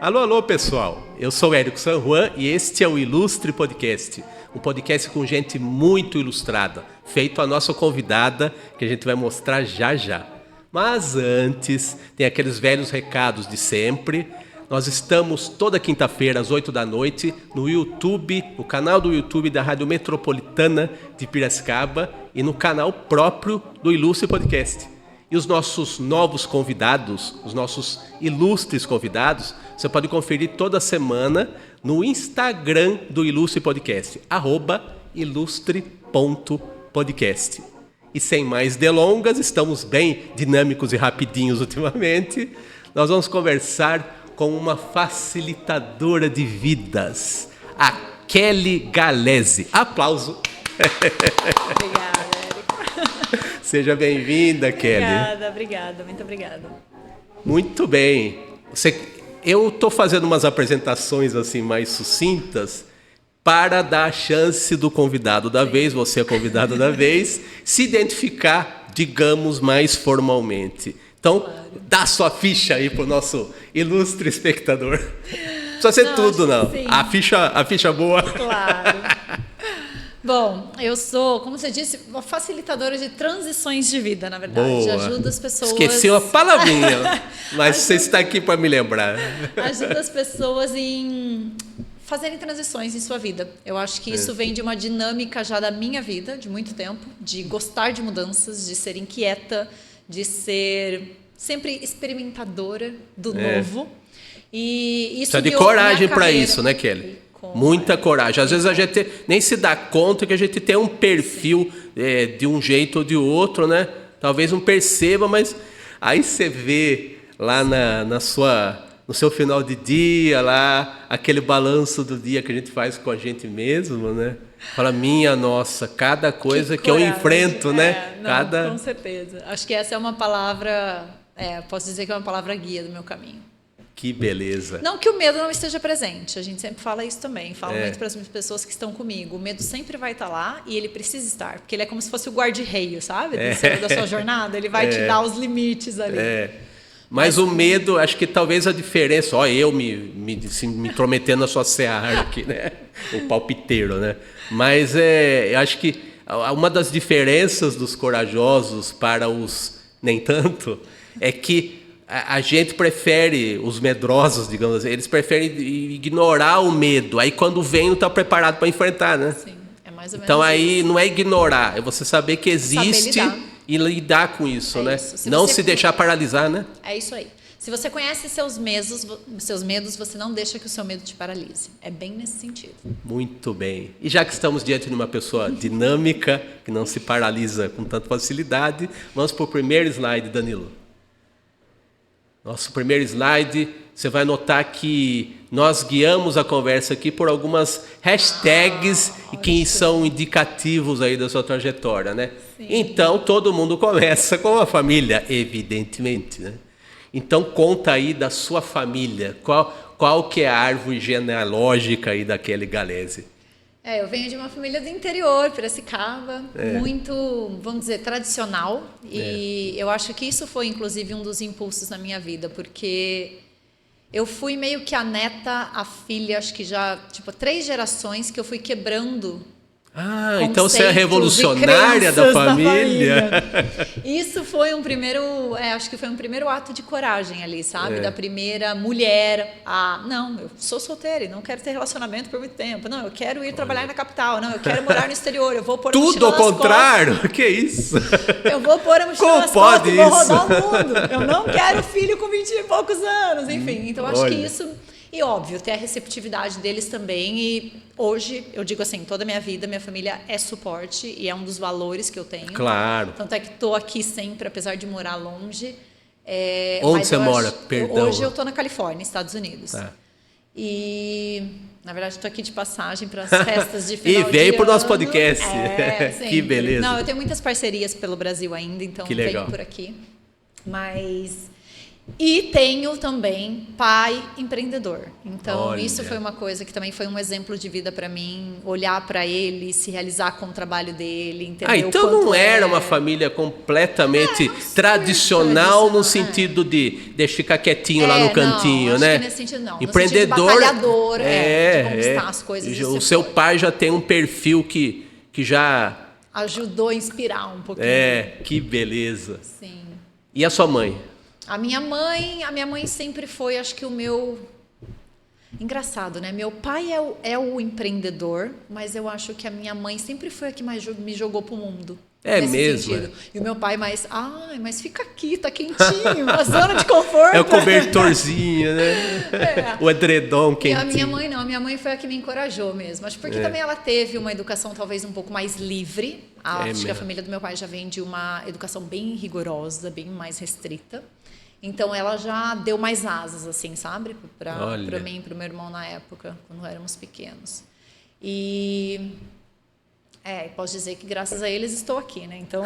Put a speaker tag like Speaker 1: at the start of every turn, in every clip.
Speaker 1: Alô, alô, pessoal. Eu sou Érico San Juan e este é o Ilustre Podcast. Um podcast com gente muito ilustrada, feito a nossa convidada, que a gente vai mostrar já já. Mas antes, tem aqueles velhos recados de sempre. Nós estamos toda quinta-feira, às 8 da noite, no YouTube, no canal do YouTube da Rádio Metropolitana de Piracicaba e no canal próprio do Ilustre Podcast. E os nossos novos convidados, os nossos ilustres convidados, você pode conferir toda semana no Instagram do Ilustre Podcast, @ilustre.podcast. E sem mais delongas, estamos bem dinâmicos e rapidinhos ultimamente, nós vamos conversar com uma facilitadora de vidas, a Kelly Galese. Aplauso!
Speaker 2: Obrigada.
Speaker 1: Seja bem-vinda, Kelly.
Speaker 2: Obrigada, muito obrigada.
Speaker 1: Muito bem. Eu estou fazendo umas apresentações assim mais sucintas para dar a chance do convidado da vez, você é convidado da vez, se identificar, digamos, mais formalmente. Então, dá sua ficha aí para o nosso ilustre espectador. Não precisa ser tudo, não. A ficha boa.
Speaker 2: Claro. Bom, eu sou, como você disse, uma facilitadora de transições de vida, na verdade.
Speaker 1: Boa.
Speaker 2: Ajuda as pessoas...
Speaker 1: Esqueci uma palavrinha, mas você está aqui para me lembrar.
Speaker 2: Ajuda as pessoas em fazerem transições em sua vida. Eu acho que isso vem de uma dinâmica já da minha vida, de muito tempo, de gostar de mudanças, de ser inquieta, de ser sempre experimentadora do novo. E isso
Speaker 1: precisa de coragem para isso, né, Kelly? Muita coragem. Às vezes a gente nem se dá conta que a gente tem um perfil de um jeito ou de outro, né? Talvez não perceba, mas aí você vê lá no seu final de dia, lá, aquele balanço do dia que a gente faz com a gente mesmo, né? Fala, minha nossa, cada coisa que eu enfrento, né?
Speaker 2: Com certeza. Acho que essa é uma palavra, posso dizer que é uma palavra guia do meu caminho.
Speaker 1: Que beleza.
Speaker 2: Não que o medo não esteja presente, a gente sempre fala isso também, falo muito para as pessoas que estão comigo, o medo sempre vai estar lá e ele precisa estar, porque ele é como se fosse o guarda-reio, sabe? Da sua jornada, ele vai te dar os limites ali.
Speaker 1: Mas o medo, acho que talvez a diferença, eu me intrometendo na sua seara aqui, né? O palpiteiro, né? Mas eu acho que uma das diferenças dos corajosos para os nem tanto é que a gente prefere, os medrosos, digamos assim, eles preferem ignorar o medo. Aí quando vem, não está preparado para enfrentar, né?
Speaker 2: Sim, é mais ou menos
Speaker 1: então aí
Speaker 2: isso.
Speaker 1: Não é ignorar, é você saber que existe e lidar com isso, né? Não se deixar paralisar, né?
Speaker 2: É isso aí. Se você conhece seus medos, você não deixa que o seu medo te paralise. É bem nesse sentido.
Speaker 1: Muito bem. E já que estamos diante de uma pessoa dinâmica, que não se paralisa com tanta facilidade, vamos para o primeiro slide, Danilo. Nosso primeiro slide, você vai notar que nós guiamos a conversa aqui por algumas hashtags que são indicativos aí da sua trajetória, né?
Speaker 2: Sim.
Speaker 1: Então, todo mundo começa com a família, evidentemente, né? Então, conta aí da sua família, qual que é a árvore genealógica aí da Kelly Galese?
Speaker 2: Eu venho de uma família do interior, Piracicaba, muito, vamos dizer, tradicional. E eu acho que isso foi, inclusive, um dos impulsos na minha vida, porque eu fui meio que a neta, a filha, acho que já, 3 gerações que eu fui quebrando.
Speaker 1: Então você é a revolucionária da família.
Speaker 2: Isso foi acho que foi um primeiro ato de coragem ali, sabe? Da primeira mulher não, eu sou solteira e não quero ter relacionamento por muito tempo. Não, eu quero ir trabalhar na capital. Não, eu quero morar no exterior. Eu vou pôr a
Speaker 1: tudo
Speaker 2: mochila
Speaker 1: ao
Speaker 2: nas
Speaker 1: contrário?
Speaker 2: costas.
Speaker 1: Que isso?
Speaker 2: Eu vou pôr a mochila nas costas e vou rodar o mundo. Eu não quero filho com 20 e poucos anos. Enfim, então acho que isso... E óbvio, ter a receptividade deles também. E hoje, eu digo assim, toda a minha vida, minha família é suporte e é um dos valores que eu tenho.
Speaker 1: Claro.
Speaker 2: Tanto é que estou aqui sempre, apesar de morar longe.
Speaker 1: Onde você mora? Perdão.
Speaker 2: Hoje eu estou na Califórnia, Estados Unidos.
Speaker 1: Tá.
Speaker 2: E, na verdade, estou aqui de passagem para as festas de final de ano.
Speaker 1: E veio para o nosso podcast. Que beleza.
Speaker 2: Não, eu tenho muitas parcerias pelo Brasil ainda, então
Speaker 1: que legal.
Speaker 2: venho por aqui. Mas... E tenho também pai empreendedor. Então,
Speaker 1: Olha.
Speaker 2: isso foi uma coisa que também foi um exemplo de vida para mim. Olhar para ele, se realizar com o trabalho dele, entender
Speaker 1: Então
Speaker 2: o quanto
Speaker 1: não era uma família completamente tradicional no sentido de deixa ficar quietinho lá no cantinho,
Speaker 2: acho
Speaker 1: né?
Speaker 2: que nesse sentido não.
Speaker 1: Empreendedor,
Speaker 2: no sentido de batalhador, de conquistar as coisas.
Speaker 1: O seu pai já tem um perfil que já...
Speaker 2: Ajudou a inspirar um pouquinho.
Speaker 1: Que beleza.
Speaker 2: Sim.
Speaker 1: E a sua mãe?
Speaker 2: A minha mãe sempre foi, acho que o meu... Engraçado, né? Meu pai é o empreendedor, mas eu acho que a minha mãe sempre foi a que mais me jogou pro mundo.
Speaker 1: É
Speaker 2: nesse
Speaker 1: mesmo?
Speaker 2: Sentido. E o meu pai mais, mas fica aqui, tá quentinho, a zona de conforto.
Speaker 1: É o cobertorzinho, né? O edredom quentinho.
Speaker 2: E a minha mãe não, a minha mãe foi a que me encorajou mesmo. Acho que porque também ela teve uma educação talvez um pouco mais livre. Acho que a família do meu pai já vem de uma educação bem rigorosa, bem mais restrita. Então ela já deu mais asas, assim, sabe? Para mim e para o meu irmão na época, quando éramos pequenos. E posso dizer que graças a eles estou aqui, né? Então,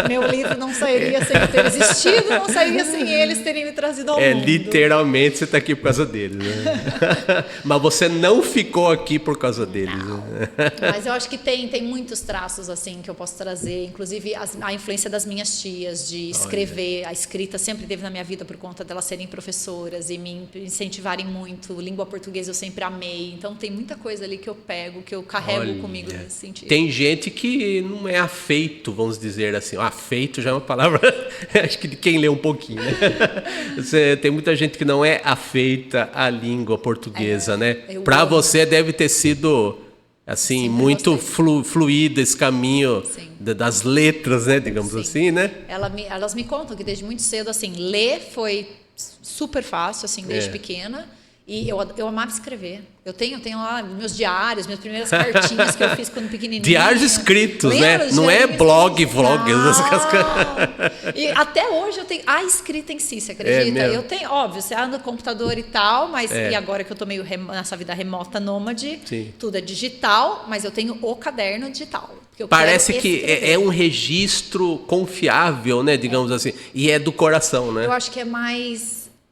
Speaker 2: meu livro não sairia sem ter existido, não sairia sem eles terem me trazido ao mundo.
Speaker 1: Literalmente você está aqui por causa deles, né? Mas você não ficou aqui por causa deles. Né?
Speaker 2: Mas eu acho que tem muitos traços assim que eu posso trazer, inclusive a influência das minhas tias de escrever. A escrita sempre teve na minha vida por conta delas serem professoras e me incentivarem muito. Língua portuguesa eu sempre amei. Então tem muita coisa ali que eu pego, que eu carrego comigo nesse sentido.
Speaker 1: Tem gente que não é afeito, vamos dizer assim. Afeito já é uma palavra, acho que de quem lê um pouquinho, né? Tem muita gente que não é afeita à língua portuguesa, né? Para você deve ter sido assim, muito fluido esse caminho das letras, né? Digamos assim, né?
Speaker 2: Elas me contam que desde muito cedo, assim, ler foi super fácil, assim, desde pequena. E eu amava escrever. Eu tenho lá meus diários, minhas primeiras cartinhas que eu fiz quando pequenininha.
Speaker 1: Diários escritos, né? Não é blog, vlog.
Speaker 2: E até hoje eu tenho a escrita em si, você acredita? Eu tenho, óbvio, você anda no computador e tal, mas e agora que eu tô meio nessa vida remota nômade, tudo é digital, mas eu tenho o caderno digital.
Speaker 1: Parece que é um registro confiável, né? Digamos assim. E é do coração, né?
Speaker 2: Eu acho que é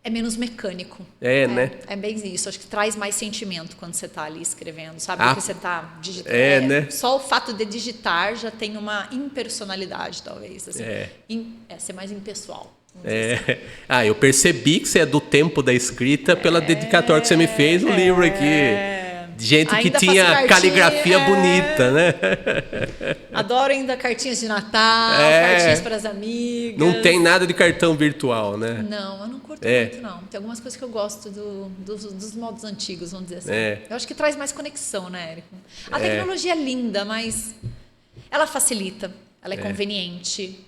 Speaker 2: menos mecânico.
Speaker 1: Né?
Speaker 2: É bem isso. Acho que traz mais sentimento quando você está ali escrevendo, sabe? Porque você está digitando.
Speaker 1: Né?
Speaker 2: Só o fato de digitar já tem uma impersonalidade, talvez. Assim. Ser mais impessoal.
Speaker 1: Assim. Eu percebi que você é do tempo da escrita pela dedicatória que você me fez no livro aqui. Gente ainda que tinha caligrafia bonita, né?
Speaker 2: Adoro ainda cartinhas de Natal, cartinhas para as amigas.
Speaker 1: Não tem nada de cartão virtual, né?
Speaker 2: Não, eu não curto muito, não. Tem algumas coisas que eu gosto dos modos antigos, vamos dizer assim. Eu acho que traz mais conexão, né, Érico? A tecnologia é linda, mas ela facilita, ela é conveniente,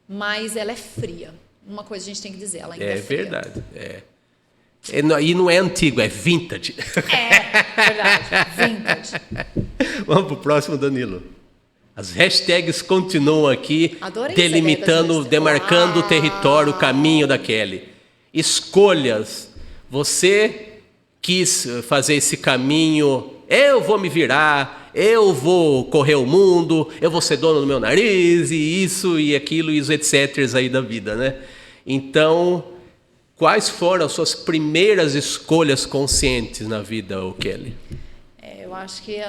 Speaker 2: mas ela é fria. Uma coisa a gente tem que dizer, ela ainda é fria.
Speaker 1: Verdade, E não é antigo, é vintage.
Speaker 2: Verdade, vintage.
Speaker 1: Vamos pro próximo, Danilo. As hashtags continuam aqui, delimitando, demarcando o território, o caminho da Kelly. Escolhas. Você quis fazer esse caminho, eu vou me virar, eu vou correr o mundo, eu vou ser dono do meu nariz, e isso e aquilo, e os etc. aí da vida, né? Então... Quais foram as suas primeiras escolhas conscientes na vida, Kelly?
Speaker 2: Eu acho que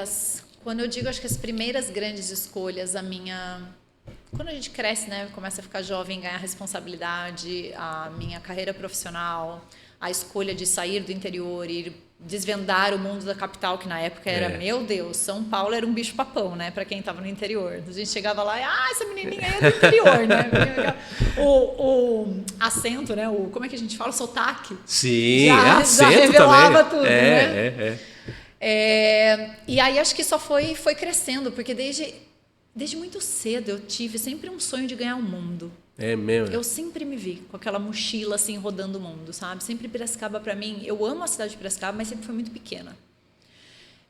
Speaker 2: quando eu digo, acho que as primeiras grandes escolhas, quando a gente cresce, né, começa a ficar jovem, ganhar responsabilidade, a minha carreira profissional, a escolha de sair do interior e desvendar o mundo da capital, que na época era, meu Deus, São Paulo era um bicho-papão, né, para quem estava no interior. A gente chegava lá e, essa menininha aí é do interior, né? O acento, né, como é que a gente fala? O sotaque.
Speaker 1: Sim,
Speaker 2: acento já revelava
Speaker 1: também.
Speaker 2: Tudo, né? E aí acho que só foi crescendo, porque desde muito cedo eu tive sempre um sonho de ganhar o mundo.
Speaker 1: É mesmo?
Speaker 2: Eu sempre me vi com aquela mochila assim rodando o mundo, sabe? Sempre Piracicaba para mim, eu amo a cidade de Piracicaba, mas sempre foi muito pequena.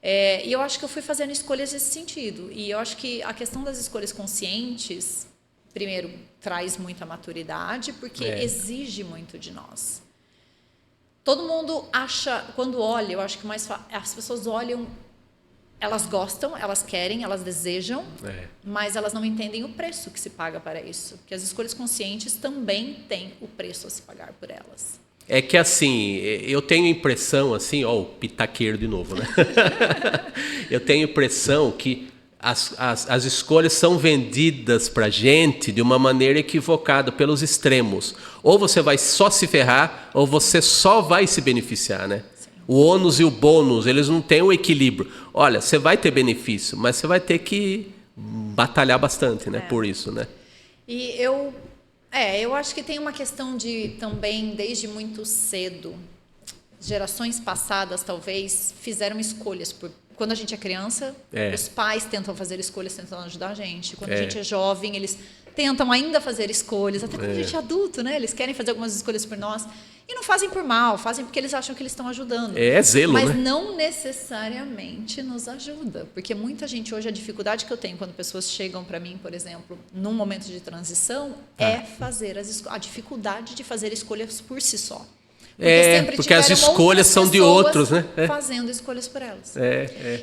Speaker 2: E eu acho que eu fui fazendo escolhas nesse sentido. E eu acho que a questão das escolhas conscientes, primeiro, traz muita maturidade, porque exige muito de nós. Todo mundo acha, quando olha, eu acho que as pessoas olham elas gostam, elas querem, elas desejam, mas elas não entendem o preço que se paga para isso. Porque as escolhas conscientes também têm o preço a se pagar por elas.
Speaker 1: É que assim, eu tenho impressão assim, ó, o pitaqueiro de novo, né? Eu tenho impressão que as escolhas são vendidas pra gente de uma maneira equivocada, pelos extremos. Ou você vai só se ferrar, ou você só vai se beneficiar, né? Sim. O ônus e o bônus, eles não têm um equilíbrio. Olha, você vai ter benefício, mas você vai ter que batalhar bastante, né? Por isso, né?
Speaker 2: E eu acho que tem uma questão de também, desde muito cedo, gerações passadas talvez fizeram escolhas. Quando a gente é criança, os pais tentam fazer escolhas, tentam ajudar a gente. Quando a gente é jovem, eles tentam ainda fazer escolhas. Até quando a gente é adulto, né? Eles querem fazer algumas escolhas por nós. E não fazem por mal, fazem porque eles acham que eles estão ajudando.
Speaker 1: É zelo,
Speaker 2: mas
Speaker 1: né?
Speaker 2: não necessariamente nos ajuda. Porque muita gente hoje, a dificuldade que eu tenho quando pessoas chegam para mim, por exemplo, num momento de transição, é fazer a dificuldade de fazer escolhas por si só.
Speaker 1: Porque as escolhas são de outros, né?
Speaker 2: Fazendo escolhas por elas.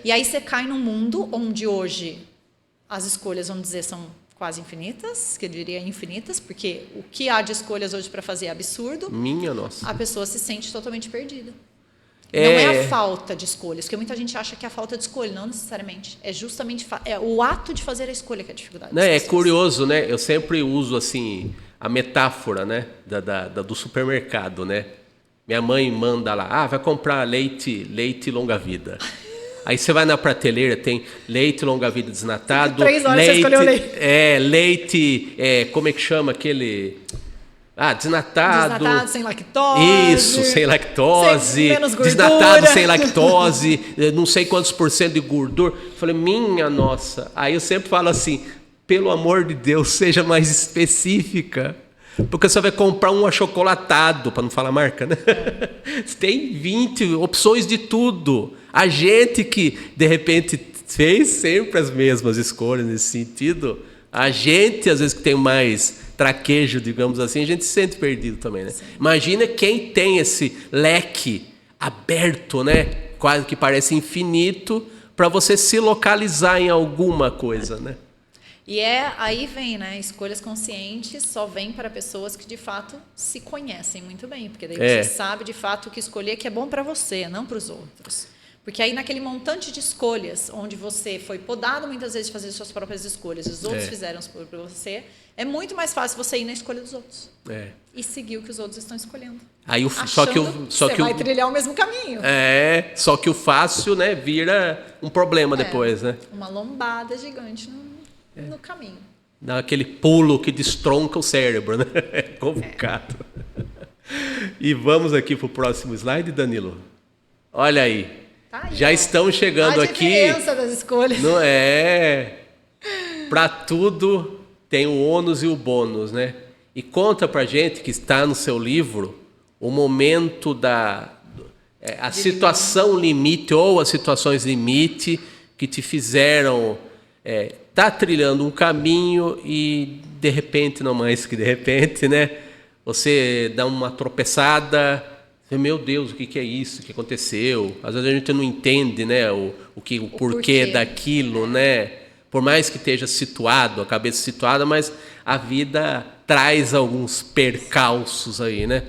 Speaker 2: E aí você cai num mundo onde hoje as escolhas, vamos dizer, são quase infinitas, que eu diria infinitas, porque o que há de escolhas hoje para fazer é absurdo.
Speaker 1: Minha nossa.
Speaker 2: A pessoa se sente totalmente perdida. Não é a falta de escolhas, porque muita gente acha que é a falta de escolha, não necessariamente. É justamente o ato de fazer a escolha que é a dificuldade.
Speaker 1: Não, é curioso, né? Eu sempre uso assim a metáfora, né, do supermercado, né? Minha mãe manda lá, vai comprar leite longa-vida. Aí você vai na prateleira, tem leite longa-vida desnatado.
Speaker 2: 3 horas você escolheu leite.
Speaker 1: Leite, como é que chama aquele... desnatado.
Speaker 2: Desnatado, sem lactose.
Speaker 1: Isso, sem lactose.
Speaker 2: Menos gordura.
Speaker 1: Desnatado, sem lactose. Não sei quantos % de gordura. Falei, minha nossa. Aí eu sempre falo assim, pelo amor de Deus, seja mais específica. Porque você vai comprar um achocolatado, para não falar marca, né? Tem 20 opções de tudo. A gente que, de repente, fez sempre as mesmas escolhas nesse sentido, a gente, às vezes, que tem mais traquejo, digamos assim, a gente se sente perdido também, né? Sim. Imagina quem tem esse leque aberto, né? Quase que parece infinito, para você se localizar em alguma coisa, né?
Speaker 2: E aí vem, né? Escolhas conscientes só vêm para pessoas que de fato se conhecem muito bem, porque daí você sabe de fato o que escolher que é bom para você, não para os outros. Porque aí naquele montante de escolhas, onde você foi podado muitas vezes de fazer suas próprias escolhas, os outros fizeram por você, é muito mais fácil você ir na escolha dos outros e seguir o que os outros estão escolhendo. Aí só que você vai trilhar o mesmo caminho.
Speaker 1: Só que o fácil, né, vira um problema depois, né?
Speaker 2: Uma lombada gigante no caminho.
Speaker 1: Dá aquele pulo que destronca o cérebro, né? É complicado. E vamos aqui para o próximo slide, Danilo. Olha aí. Tá aí, já estão chegando aqui. A
Speaker 2: diferença das escolhas.
Speaker 1: Não é? Para tudo tem o ônus e o bônus, né? E conta pra gente que está no seu livro o momento a situação limite ou as situações limite que te fizeram tá trilhando um caminho e de repente, não mais que de repente, né? Você dá uma tropeçada. Meu Deus, o que é isso? O que aconteceu? Às vezes a gente não entende, né, o porquê daquilo, né? Por mais que esteja situado, a cabeça situada, mas a vida traz alguns percalços aí, né?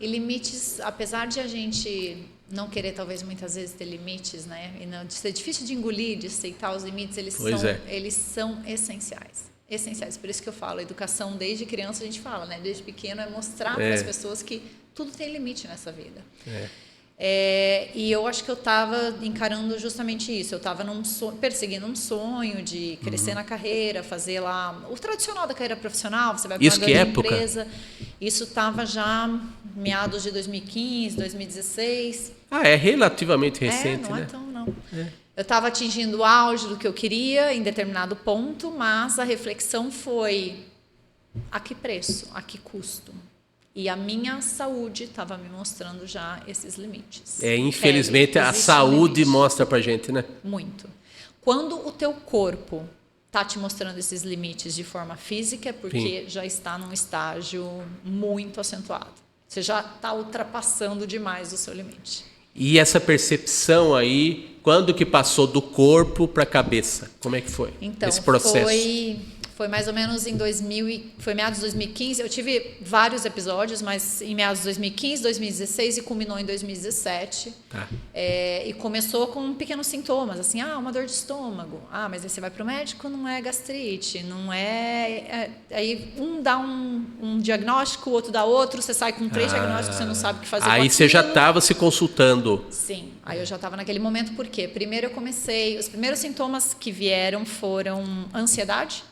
Speaker 2: E limites, apesar de a gente não querer talvez muitas vezes ter limites, né? E não, de ser difícil de engolir, de aceitar os limites, eles são essenciais. Essenciais. Por isso que eu falo, a educação desde criança a gente fala, né? Desde pequeno é mostrar para as pessoas que tudo tem limite nessa vida. E eu acho que eu estava encarando justamente isso. Eu estava perseguindo um sonho de crescer na carreira, fazer lá o tradicional da carreira profissional. Você vai para uma grande empresa. Isso estava já meados de 2015, 2016.
Speaker 1: É relativamente recente,
Speaker 2: não
Speaker 1: né?
Speaker 2: É tão, não. Eu estava atingindo o auge do que eu queria em determinado ponto, mas a reflexão foi: a que preço? A que custo? E a minha saúde estava me mostrando já esses limites.
Speaker 1: Infelizmente, a saúde mostra pra gente, né?
Speaker 2: Muito. Quando o teu corpo está te mostrando esses limites de forma física, é porque já está num estágio muito acentuado. Você já está ultrapassando demais o seu limite.
Speaker 1: E essa percepção aí Quando que passou do corpo para a cabeça? Como é que foi
Speaker 2: então,
Speaker 1: esse processo?
Speaker 2: Foi mais ou menos em foi meados de 2015. Eu tive vários episódios, mas em meados de 2015, 2016 e culminou em 2017.
Speaker 1: Tá.
Speaker 2: E começou com pequenos sintomas, assim, uma dor de estômago. Mas aí você vai para o médico, não é gastrite, não é... Aí um dá um diagnóstico, o outro dá outro, você sai com 3 diagnósticos, você não sabe o que fazer com
Speaker 1: Aí você já estava se consultando.
Speaker 2: Sim, aí eu já estava naquele momento, por quê? Primeiro os primeiros sintomas que vieram foram ansiedade,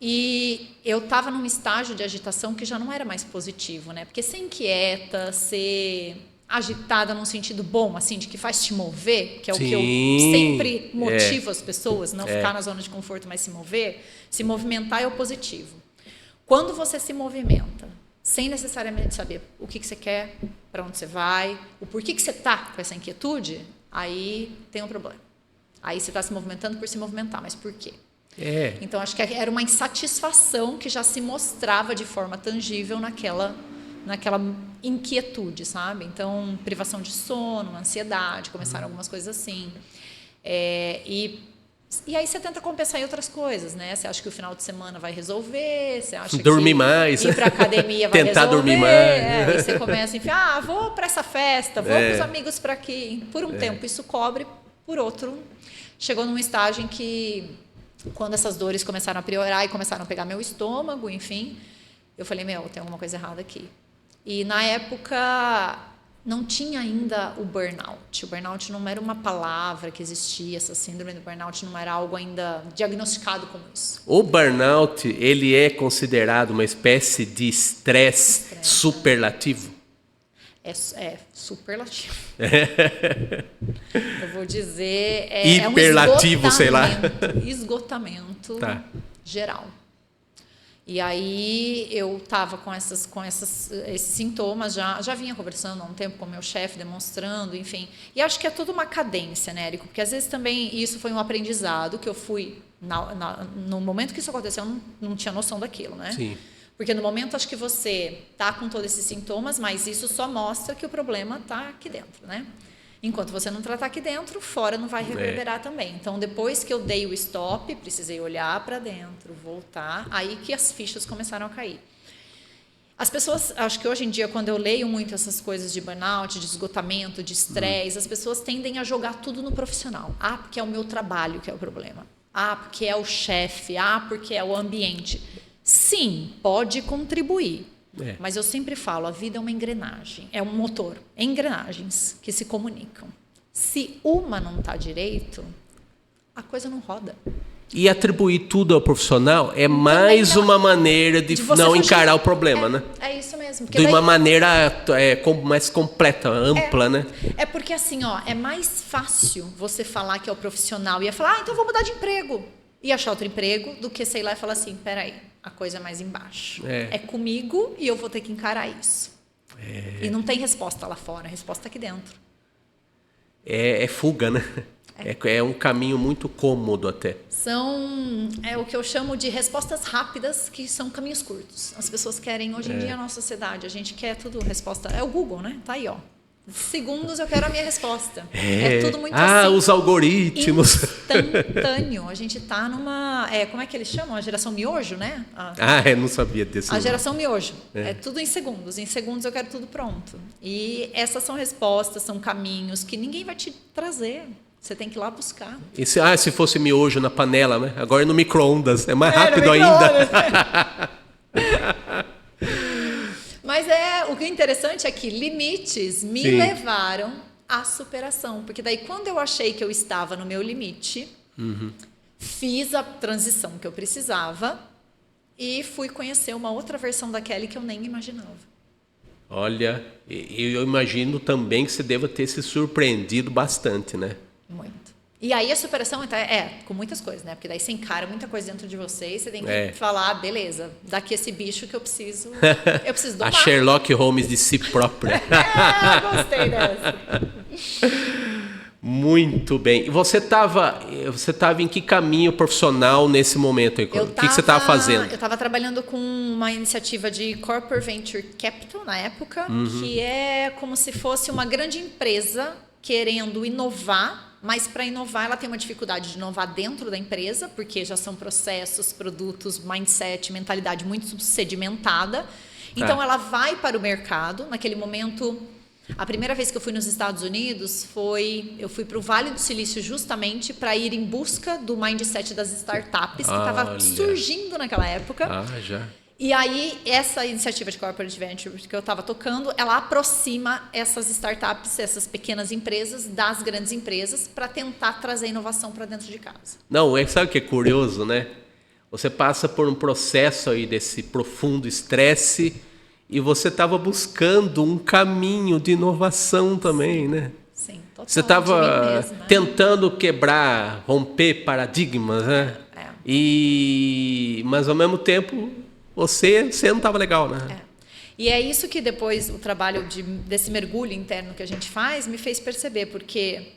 Speaker 2: e eu estava num estágio de agitação que já não era mais positivo, né? Porque ser inquieta, ser agitada num sentido bom, assim, de que faz te mover, que é o que eu sempre motivo as pessoas, não ficar na zona de conforto, mas se mover, se movimentar é o positivo. Quando você se movimenta, sem necessariamente saber o que você quer, para onde você vai, o porquê que você está com essa inquietude, aí tem um problema. Aí você está se movimentando por se movimentar, mas por quê? Então, acho que era uma insatisfação que já se mostrava de forma tangível naquela inquietude, sabe? Então, privação de sono, ansiedade, começaram algumas coisas assim. E aí você tenta compensar em outras coisas, né? Você acha que o final de semana vai resolver, você acha
Speaker 1: dormir
Speaker 2: que
Speaker 1: mais,
Speaker 2: ir para academia vai
Speaker 1: tentar
Speaker 2: resolver.
Speaker 1: Dormir mais.
Speaker 2: Aí você começa a enfiar, vou para essa festa, vou com os amigos para aqui. Por um tempo isso cobre, por outro, chegou num estágio em que, quando essas dores começaram a piorar e começaram a pegar meu estômago, enfim, eu falei, tem alguma coisa errada aqui. E na época não tinha ainda o burnout. O burnout não era uma palavra que existia, essa síndrome do burnout não era algo ainda diagnosticado como isso.
Speaker 1: O burnout, ele é considerado uma espécie de estresse superlativo?
Speaker 2: É superlativo. Eu vou dizer...
Speaker 1: Hiperlativo, sei lá.
Speaker 2: Esgotamento geral. E aí eu estava com esses sintomas, já vinha conversando há um tempo com o meu chefe, demonstrando, enfim. E acho que é toda uma cadência, né, Érico? Porque às vezes também isso foi um aprendizado que eu fui... no momento que isso aconteceu, eu não tinha noção daquilo, né?
Speaker 1: Sim.
Speaker 2: Porque no momento acho que você está com todos esses sintomas, mas isso só mostra que o problema está aqui dentro, né? Enquanto você não tratar aqui dentro, fora não vai reverberar também. Então, depois que eu dei o stop, precisei olhar para dentro, voltar, aí que as fichas começaram a cair. As pessoas, acho que hoje em dia, quando eu leio muito essas coisas de burnout, de esgotamento, de estresse, as pessoas tendem a jogar tudo no profissional. Porque é o meu trabalho que é o problema. Porque é o chefe. Porque é o ambiente. Sim, pode contribuir. Mas eu sempre falo, a vida é uma engrenagem, é um motor, engrenagens que se comunicam. Se uma não está direito, a coisa não roda.
Speaker 1: E atribuir tudo ao profissional é mais uma maneira de não encarar o problema, né?
Speaker 2: É isso mesmo.
Speaker 1: De uma maneira mais completa, ampla, né?
Speaker 2: É porque assim, é mais fácil você falar que é o profissional e falar, então vou mudar de emprego e achar outro emprego, do que, sei lá, e falar assim, peraí, a coisa é mais embaixo. É comigo e eu vou ter que encarar isso. E não tem resposta lá fora, a resposta aqui dentro. É
Speaker 1: fuga, né? É um caminho muito cômodo até.
Speaker 2: São o que eu chamo de respostas rápidas, que são caminhos curtos. As pessoas querem, hoje em dia, na nossa sociedade, a gente quer tudo resposta. É o Google, né? Tá aí, segundos eu quero a minha resposta. É tudo muito assim.
Speaker 1: Os algoritmos.
Speaker 2: Instantâneo. A gente tá numa... como é que eles chamam? A geração miojo, né?
Speaker 1: Eu não sabia desse nome.
Speaker 2: A geração miojo. É tudo em segundos. Em segundos eu quero tudo pronto. E essas são respostas, são caminhos que ninguém vai te trazer. Você tem que ir lá buscar.
Speaker 1: Se fosse miojo na panela, né? Agora é no micro-ondas. É mais rápido ainda.
Speaker 2: Mas o que é interessante é que limites me levaram à superação. Porque daí, quando eu achei que eu estava no meu limite, fiz a transição que eu precisava e fui conhecer uma outra versão da Kelly que eu nem imaginava.
Speaker 1: Olha, eu imagino também que você deva ter se surpreendido bastante, né?
Speaker 2: Muito. E aí a superação com muitas coisas, né? Porque daí você encara muita coisa dentro de você e você tem que falar, beleza, daqui esse bicho que eu preciso domar.
Speaker 1: A Sherlock Holmes de si própria.
Speaker 2: Gostei dessa.
Speaker 1: Muito bem. E você estava em que caminho profissional nesse momento? O que você estava fazendo?
Speaker 2: Eu estava trabalhando com uma iniciativa de Corporate Venture Capital na época, que é como se fosse uma grande empresa querendo inovar mas para inovar ela tem uma dificuldade de inovar dentro da empresa, porque já são processos, produtos, mindset, mentalidade muito sedimentada. Então ela vai para o mercado. Naquele momento, a primeira vez que eu fui nos Estados Unidos eu fui para o Vale do Silício justamente para ir em busca do mindset das startups que estava surgindo naquela época.
Speaker 1: Já.
Speaker 2: E aí, essa iniciativa de Corporate Venture que eu estava tocando, ela aproxima essas startups, essas pequenas empresas, das grandes empresas, para tentar trazer inovação para dentro de casa.
Speaker 1: Não, sabe o que é curioso, né? Você passa por um processo aí desse profundo estresse e você estava buscando um caminho de inovação também, né?
Speaker 2: Sim, total.
Speaker 1: Você estava tentando quebrar, romper paradigmas, né? Mas ao mesmo tempo você não estava legal, né?
Speaker 2: E é isso que depois o trabalho desse mergulho interno que a gente faz me fez perceber, porque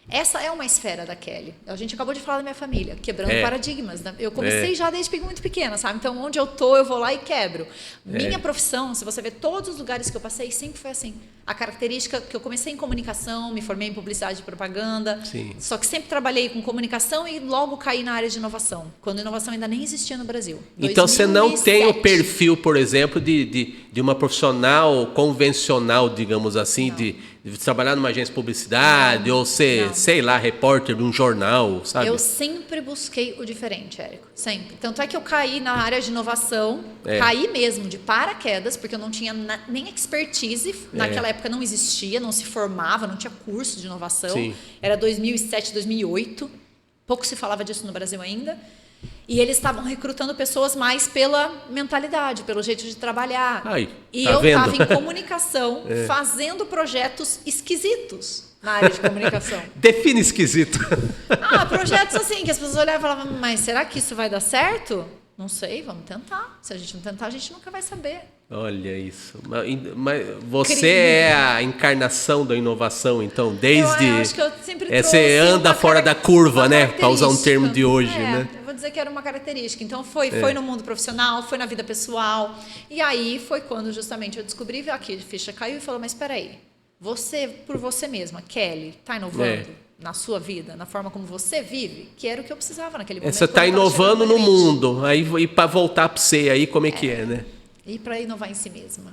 Speaker 2: essa é uma esfera da Kelly. A gente acabou de falar da minha família, quebrando paradigmas. Né? Eu comecei já desde muito pequena, sabe? Então, onde eu tô, eu vou lá e quebro. Minha profissão, se você ver todos os lugares que eu passei, sempre foi assim. A característica que eu comecei em comunicação, me formei em publicidade e propaganda.
Speaker 1: Sim.
Speaker 2: Só que sempre trabalhei com comunicação e logo caí na área de inovação, quando a inovação ainda nem existia no Brasil.
Speaker 1: Então
Speaker 2: 2007.
Speaker 1: você não tem o perfil, por exemplo, de uma profissional convencional, digamos assim, de trabalhar numa agência de publicidade ou ser, sei lá, repórter de um jornal, sabe?
Speaker 2: Eu sempre busquei o diferente, Érico. Sempre. Tanto é que eu caí na área de inovação, caí mesmo de paraquedas, porque eu não tinha nem expertise. Naquela época não existia, não se formava, não tinha curso de inovação.
Speaker 1: Sim.
Speaker 2: Era 2007, 2008. Pouco se falava disso no Brasil ainda. E eles estavam recrutando pessoas mais pela mentalidade, pelo jeito de trabalhar. E eu estava em comunicação, fazendo projetos esquisitos na área de comunicação.
Speaker 1: Define esquisito.
Speaker 2: Projetos assim, que as pessoas olhavam e falavam, mas será que isso vai dar certo? Não sei, vamos tentar. Se a gente não tentar, a gente nunca vai saber.
Speaker 1: Olha isso. Mas você é a encarnação da inovação, então, desde...
Speaker 2: Eu acho que eu sempre trouxe
Speaker 1: você anda fora da curva, né? Para usar um termo de hoje, né?
Speaker 2: Eu vou dizer que era uma característica. Então, foi no mundo profissional, foi na vida pessoal. E aí, foi quando justamente eu descobri, aqui, a ficha caiu e falou, mas espera aí, você, por você mesma, Kelly, está inovando na sua vida, na forma como você vive, que era o que eu precisava naquele momento.
Speaker 1: Você está inovando no mundo, aí e para voltar para você, aí como é que é, né?
Speaker 2: E para inovar em si mesma.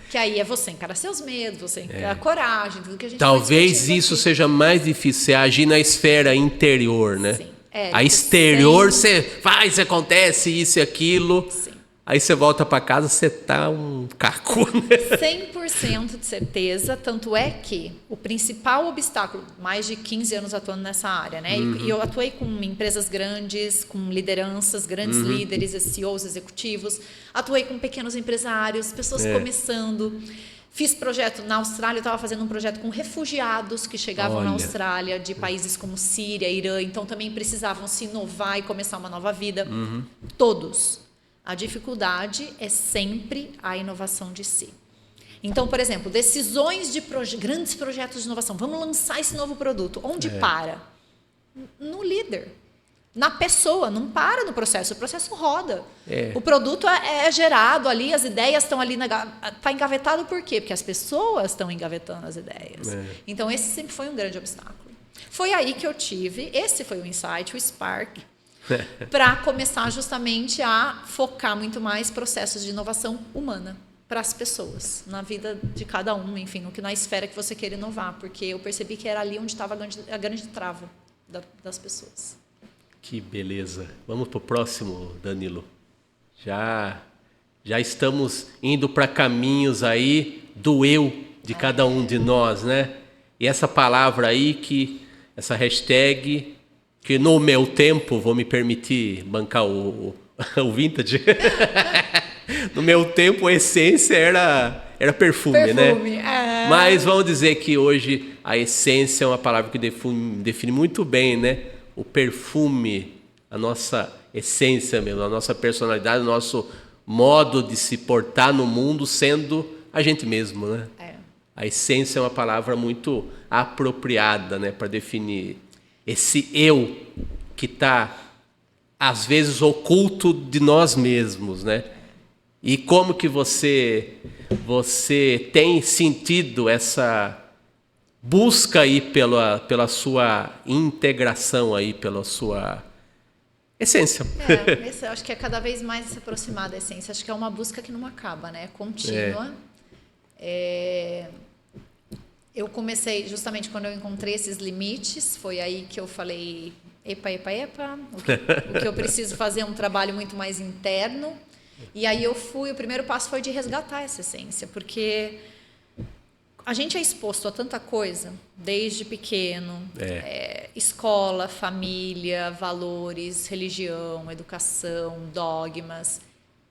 Speaker 2: Que aí é você encarar seus medos, você encarar a coragem, tudo que a gente
Speaker 1: talvez isso aqui seja mais difícil, você agir na esfera interior, né?
Speaker 2: Sim.
Speaker 1: A exterior, você faz, acontece isso e aquilo. Sim. Aí você volta para casa, você tá um caco, né?
Speaker 2: 100% de certeza, tanto é que o principal obstáculo, mais de 15 anos atuando nessa área, né? E eu atuei com empresas grandes, com lideranças, grandes líderes, CEOs, executivos, atuei com pequenos empresários, pessoas começando. Fiz projeto na Austrália, eu estava fazendo um projeto com refugiados que chegavam na Austrália, de países como Síria, Irã, então também precisavam se inovar e começar uma nova vida. Todos. A dificuldade é sempre a inovação de si. Então, por exemplo, decisões de grandes projetos de inovação. Vamos lançar esse novo produto. Onde para? No líder. Na pessoa, não para no processo. O processo roda. O produto é gerado ali, as ideias estão ali, está engavetado por quê? Porque as pessoas estão engavetando as ideias. Então, esse sempre foi um grande obstáculo. Foi aí que eu tive, esse foi o insight, o spark, para começar justamente a focar muito mais processos de inovação humana para as pessoas, na vida de cada um, enfim, na esfera que você queira inovar, porque eu percebi que era ali onde estava a grande trava das pessoas.
Speaker 1: Que beleza. Vamos para o próximo, Danilo. Já estamos indo para caminhos aí do eu de cada um de nós, né? E essa palavra aí, essa hashtag, que no meu tempo, vou me permitir bancar o vintage, no meu tempo a essência era perfume, né? Mas vamos dizer que hoje a essência é uma palavra que define muito bem, né? O perfume, a nossa essência mesmo, a nossa personalidade, o nosso modo de se portar no mundo sendo a gente mesmo, né? A essência é uma palavra muito apropriada, né, para definir esse eu que está, às vezes, oculto de nós mesmos, né? E como que você tem sentido busca aí pela sua integração aí, pela sua essência.
Speaker 2: Esse, eu acho que é cada vez mais se aproximar da essência. Acho que é uma busca que não acaba, né? Contínua. Eu comecei justamente quando eu encontrei esses limites, foi aí que eu falei, epa, o que eu preciso fazer é um trabalho muito mais interno. E aí o primeiro passo foi de resgatar essa essência, porque a gente é exposto a tanta coisa, desde pequeno, escola, família, valores, religião, educação, dogmas.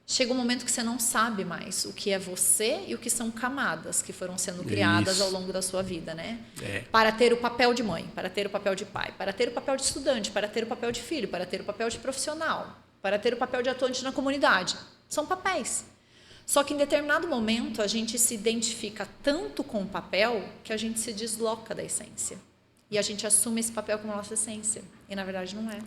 Speaker 2: Chega um momento que você não sabe mais o que é você e o que são camadas que foram sendo criadas ao longo da sua vida, né? Para ter o papel de mãe, para ter o papel de pai, para ter o papel de estudante, para ter o papel de filho, para ter o papel de profissional, para ter o papel de atuante na comunidade. São papéis. Só que em determinado momento a gente se identifica tanto com o papel que a gente se desloca da essência. E a gente assume esse papel como nossa essência. E na verdade não é.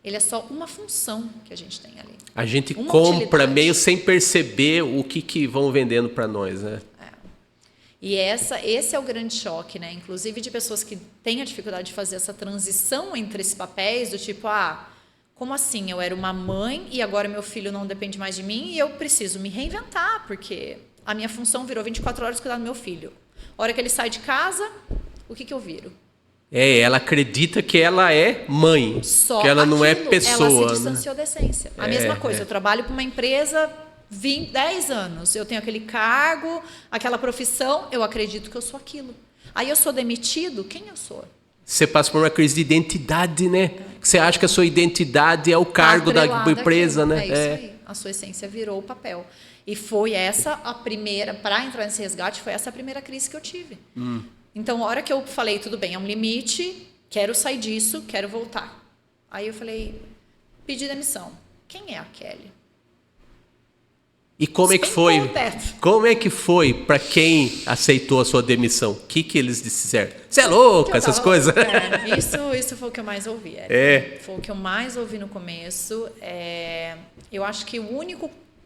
Speaker 2: Ele é só uma função que a gente tem ali.
Speaker 1: A gente compra meio sem perceber o que vão vendendo para nós, né?
Speaker 2: E esse é o grande choque, né? Inclusive de pessoas que têm a dificuldade de fazer essa transição entre esses papéis, do tipo, como assim? Eu era uma mãe e agora meu filho não depende mais de mim e eu preciso me reinventar, porque a minha função virou 24 horas cuidar do meu filho. A hora que ele sai de casa, o que eu viro?
Speaker 1: Ela acredita que ela é mãe,
Speaker 2: só
Speaker 1: que ela não é pessoa.
Speaker 2: Ela se distanciou da essência. A mesma coisa, eu trabalho para uma empresa 10 anos, eu tenho aquele cargo, aquela profissão, eu acredito que eu sou aquilo. Aí eu sou demitido, quem eu sou?
Speaker 1: Você passa por uma crise de identidade, né? Você acha que a sua identidade é o cargo da empresa, né?
Speaker 2: É isso aí, a sua essência virou o papel. E foi essa a primeira, para entrar nesse resgate, foi essa a primeira crise que eu tive. Então, a hora que eu falei, tudo bem, é um limite, quero sair disso, quero voltar. Aí eu falei, pedi demissão. Quem é a Kelly?
Speaker 1: E como é que foi? Como é que foi para quem aceitou a sua demissão? O que eles disseram? Você é louco, essas coisas?
Speaker 2: Isso foi o que eu mais ouvi. Foi o que eu mais ouvi no começo. Eu acho que o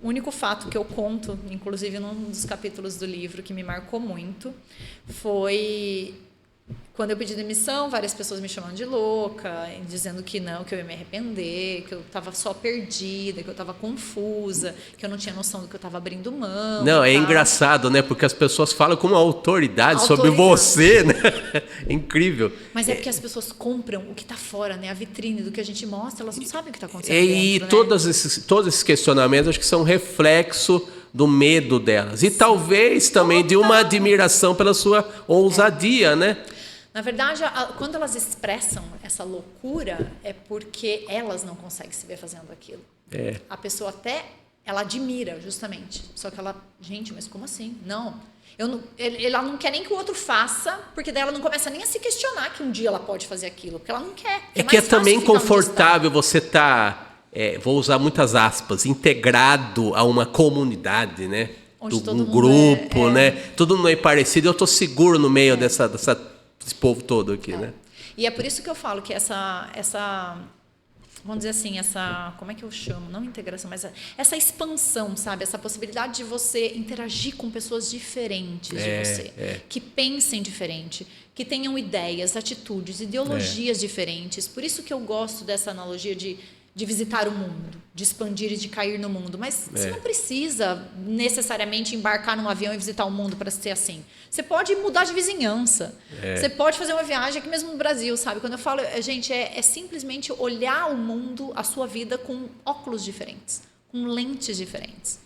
Speaker 2: único fato que eu conto, inclusive num dos capítulos do livro que me marcou muito, foi quando eu pedi demissão, várias pessoas me chamando de louca, dizendo que não, que eu ia me arrepender, que eu estava só perdida, que eu estava confusa, que eu não tinha noção do que eu estava abrindo mão.
Speaker 1: Não, é engraçado, né? Porque as pessoas falam com uma autoridade sobre você, né? É incrível.
Speaker 2: Mas é porque as pessoas compram o que está fora, né? A vitrine do que a gente mostra, elas não sabem o que está acontecendo dentro,
Speaker 1: né? Todos esses questionamentos acho que são reflexo do medo delas. E talvez também de uma admiração pela sua ousadia, né?
Speaker 2: Na verdade, quando elas expressam essa loucura, é porque elas não conseguem se ver fazendo aquilo. A pessoa ela admira, justamente. Só que ela, gente, mas como assim? Não. Ela não quer nem que o outro faça, porque daí ela não começa nem a se questionar que um dia ela pode fazer aquilo, porque ela não quer.
Speaker 1: É que é também confortável você estar, vou usar muitas aspas, integrado a uma comunidade, né? Um grupo, né? Todo mundo é parecido, eu estou seguro no meio desse povo todo aqui, né?
Speaker 2: E é por isso que eu falo que essa vamos dizer assim, como é que eu chamo? Não integração, mas essa expansão, sabe? Essa possibilidade de você interagir com pessoas diferentes de você, que pensem diferente, que tenham ideias, atitudes, ideologias diferentes. Por isso que eu gosto dessa analogia de visitar o mundo, de expandir e de cair no mundo. Mas você não precisa necessariamente embarcar num avião e visitar o mundo para ser assim. Você pode mudar de vizinhança. Você pode fazer uma viagem aqui mesmo no Brasil, sabe? Quando eu falo, gente, é simplesmente olhar o mundo, a sua vida, com óculos diferentes, com lentes diferentes.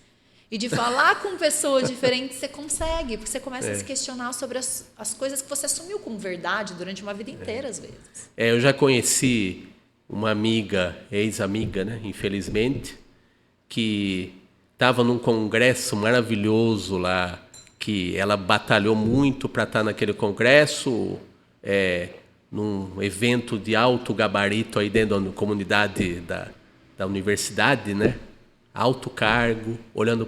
Speaker 2: E de falar com pessoas diferentes, você consegue, porque você começa a se questionar sobre as coisas que você assumiu como verdade durante uma vida inteira, às vezes.
Speaker 1: Eu já conheci uma amiga, ex-amiga, né, infelizmente, que estava num congresso maravilhoso lá, que ela batalhou muito para estar naquele congresso, num evento de alto gabarito aí dentro da comunidade da universidade, né? Alto cargo, olhando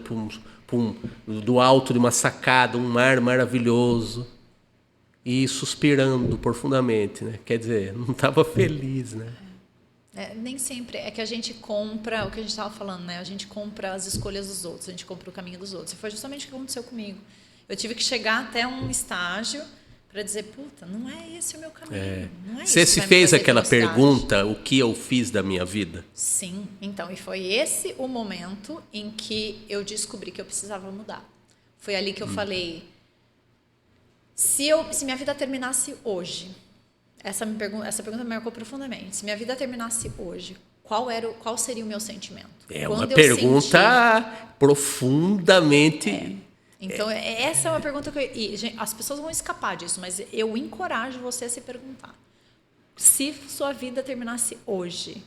Speaker 1: do alto de uma sacada, um mar maravilhoso e suspirando profundamente, né? Quer dizer, não estava feliz, né?
Speaker 2: Nem sempre. É que a gente compra, o que a gente estava falando, né? A gente compra as escolhas dos outros, a gente compra o caminho dos outros. E foi justamente o que aconteceu comigo. Eu tive que chegar até um estágio para dizer, puta, não é esse o meu caminho. Não é
Speaker 1: Você
Speaker 2: isso
Speaker 1: se
Speaker 2: que vai me
Speaker 1: fez
Speaker 2: trazer
Speaker 1: aquela
Speaker 2: felicidade.
Speaker 1: pergunta, o que eu fiz da minha vida?
Speaker 2: Sim, então, e foi esse o momento em que eu descobri que eu precisava mudar. Foi ali que eu falei, se minha vida terminasse hoje, essa pergunta me marcou profundamente, se minha vida terminasse hoje, qual seria o meu sentimento?
Speaker 1: É
Speaker 2: Quando
Speaker 1: uma
Speaker 2: eu
Speaker 1: pergunta profundamente...
Speaker 2: Então, essa é uma pergunta gente, as pessoas vão escapar disso, mas eu encorajo você a se perguntar. Se sua vida terminasse hoje,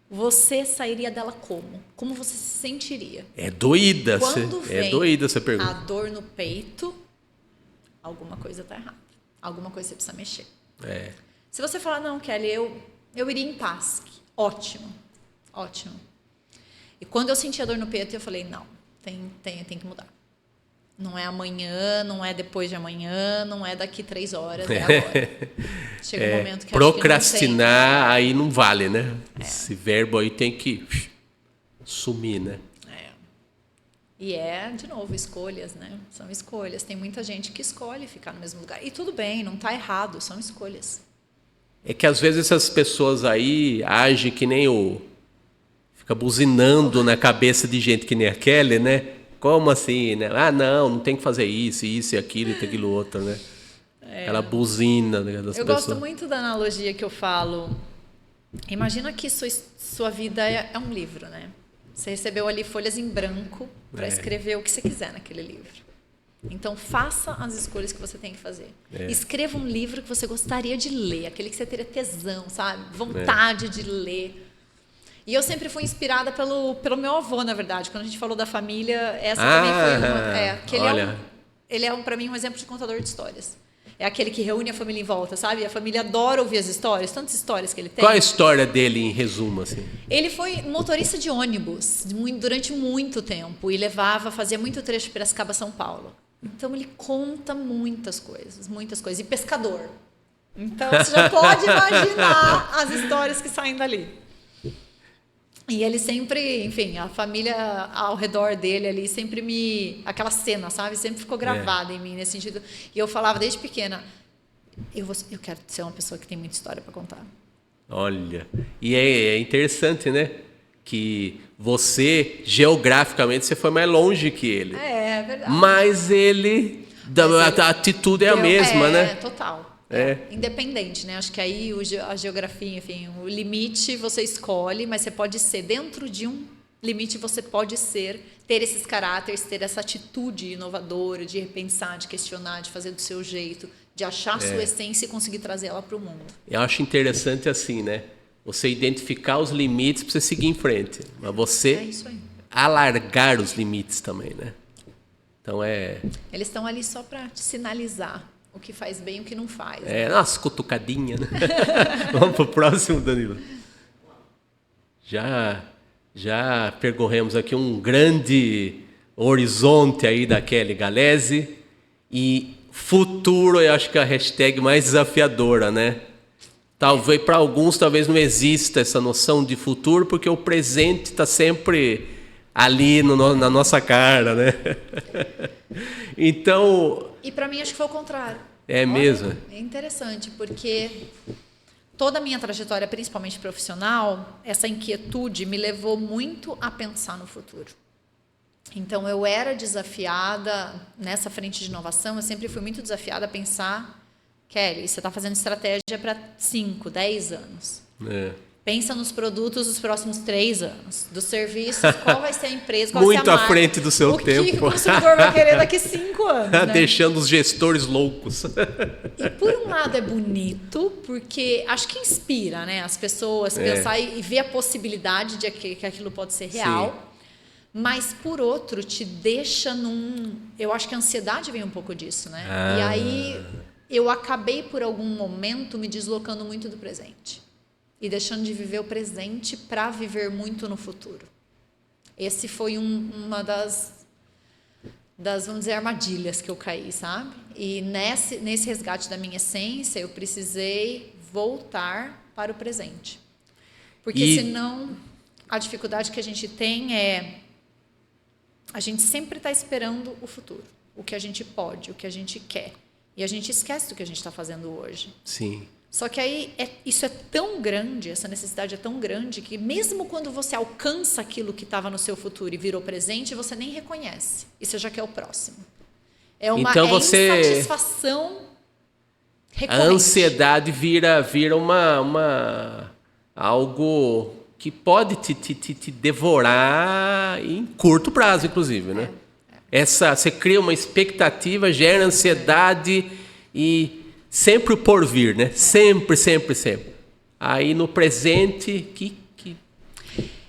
Speaker 2: você sairia dela como? Como você se sentiria?
Speaker 1: É doída essa pergunta.
Speaker 2: A dor no peito, alguma coisa está errada. Alguma coisa você precisa mexer. Se você falar, não, Kelly, eu iria em paz. Ótimo. E quando eu senti a dor no peito, eu falei, não, tem que mudar. Não é amanhã, não é depois de amanhã, não é daqui 3 horas, é agora. Chega um momento que
Speaker 1: procrastinar, acho que aí não vale, né? Esse verbo aí tem que sumir, né?
Speaker 2: E de novo, escolhas, né? São escolhas. Tem muita gente que escolhe ficar no mesmo lugar. E tudo bem, não está errado, são escolhas.
Speaker 1: É que às vezes essas pessoas aí agem que nem fica buzinando na cabeça de gente que nem a Kelly, né? Como assim, né? Ah, não tem que fazer isso e aquilo e aquilo outro, né? Aquela buzina das pessoas.
Speaker 2: Eu gosto muito da analogia que eu falo. Imagina que sua vida é um livro, né? Você recebeu ali folhas em branco para escrever o que você quiser naquele livro. Então, faça as escolhas que você tem que fazer. Escreva um livro que você gostaria de ler, aquele que você teria tesão, sabe? Vontade de ler. E eu sempre fui inspirada pelo meu avô, na verdade. Quando a gente falou da família, essa também foi uma... que ele é para mim, um exemplo de contador de histórias. É aquele que reúne a família em volta, sabe? A família adora ouvir as histórias, tantas histórias que ele tem.
Speaker 1: Qual a história dele, em resumo, assim?
Speaker 2: Ele foi motorista de ônibus durante muito tempo e fazia muito trecho Piracicaba, São Paulo. Então, ele conta muitas coisas. E pescador. Então, você já pode imaginar as histórias que saem dali. E ele sempre, enfim, a família ao redor dele ali, aquela cena, sabe? Sempre ficou gravada em mim, nesse sentido. E eu falava desde pequena, eu quero ser uma pessoa que tem muita história para contar.
Speaker 1: Olha, e é interessante, né? Que você, geograficamente, você foi mais longe que ele.
Speaker 2: É verdade.
Speaker 1: Mas a atitude é a mesma, né?
Speaker 2: Total. Independente, né? Acho que aí a geografia, enfim, o limite você escolhe, mas você pode ser dentro de um limite, você pode ter esses caráteres, ter essa atitude inovadora de repensar, de questionar, de fazer do seu jeito, de achar a sua essência e conseguir trazer ela para o mundo. Eu
Speaker 1: acho interessante assim, né? Você identificar os limites para você seguir em frente, mas você alargar os limites também, né? Então
Speaker 2: Eles estão ali só para te sinalizar o que faz bem e o que não faz.
Speaker 1: Nossa, cutucadinha, né? Vamos pro próximo, Danilo. Já percorremos aqui um grande horizonte aí da Kelly Gallese e futuro, eu acho que é a hashtag mais desafiadora, né? Talvez para alguns talvez não exista essa noção de futuro porque o presente está sempre ali na nossa cara, né? Então...
Speaker 2: E para mim acho que foi o contrário.
Speaker 1: Mesmo?
Speaker 2: É interessante, porque toda a minha trajetória, principalmente profissional, essa inquietude me levou muito a pensar no futuro. Então, eu era desafiada, nessa frente de inovação, eu sempre fui muito desafiada a pensar, Kelly, você está fazendo estratégia para 5, 10 anos. Pensa nos produtos dos próximos 3 anos, dos serviços, qual vai ser a empresa, qual vai ser a marca.
Speaker 1: Muito à frente do seu tempo.
Speaker 2: O que o consumidor vai querer daqui 5 anos, né?
Speaker 1: Deixando os gestores loucos.
Speaker 2: E por um lado é bonito, porque acho que inspira, né, as pessoas pensar e ver a possibilidade de que aquilo pode ser real. Sim. Mas, por outro, te deixa eu acho que a ansiedade vem um pouco disso, né? E aí eu acabei, por algum momento, me deslocando muito do presente. E deixando de viver o presente para viver muito no futuro. Esse foi uma das, vamos dizer, armadilhas que eu caí, sabe? E nesse resgate da minha essência, eu precisei voltar para o presente. Porque senão, a dificuldade que a gente tem a gente sempre está esperando o futuro, o que a gente pode, o que a gente quer. E a gente esquece do que a gente está fazendo hoje.
Speaker 1: Sim.
Speaker 2: Só que aí isso é tão grande, essa necessidade é tão grande, que mesmo quando você alcança aquilo que estava no seu futuro e virou presente, você nem reconhece. E você já quer o próximo. É uma insatisfação recorrente.
Speaker 1: A ansiedade vira algo que pode te devorar em curto prazo, inclusive, né? Você cria uma expectativa, gera ansiedade e sempre o porvir, né? Sempre. Aí no presente,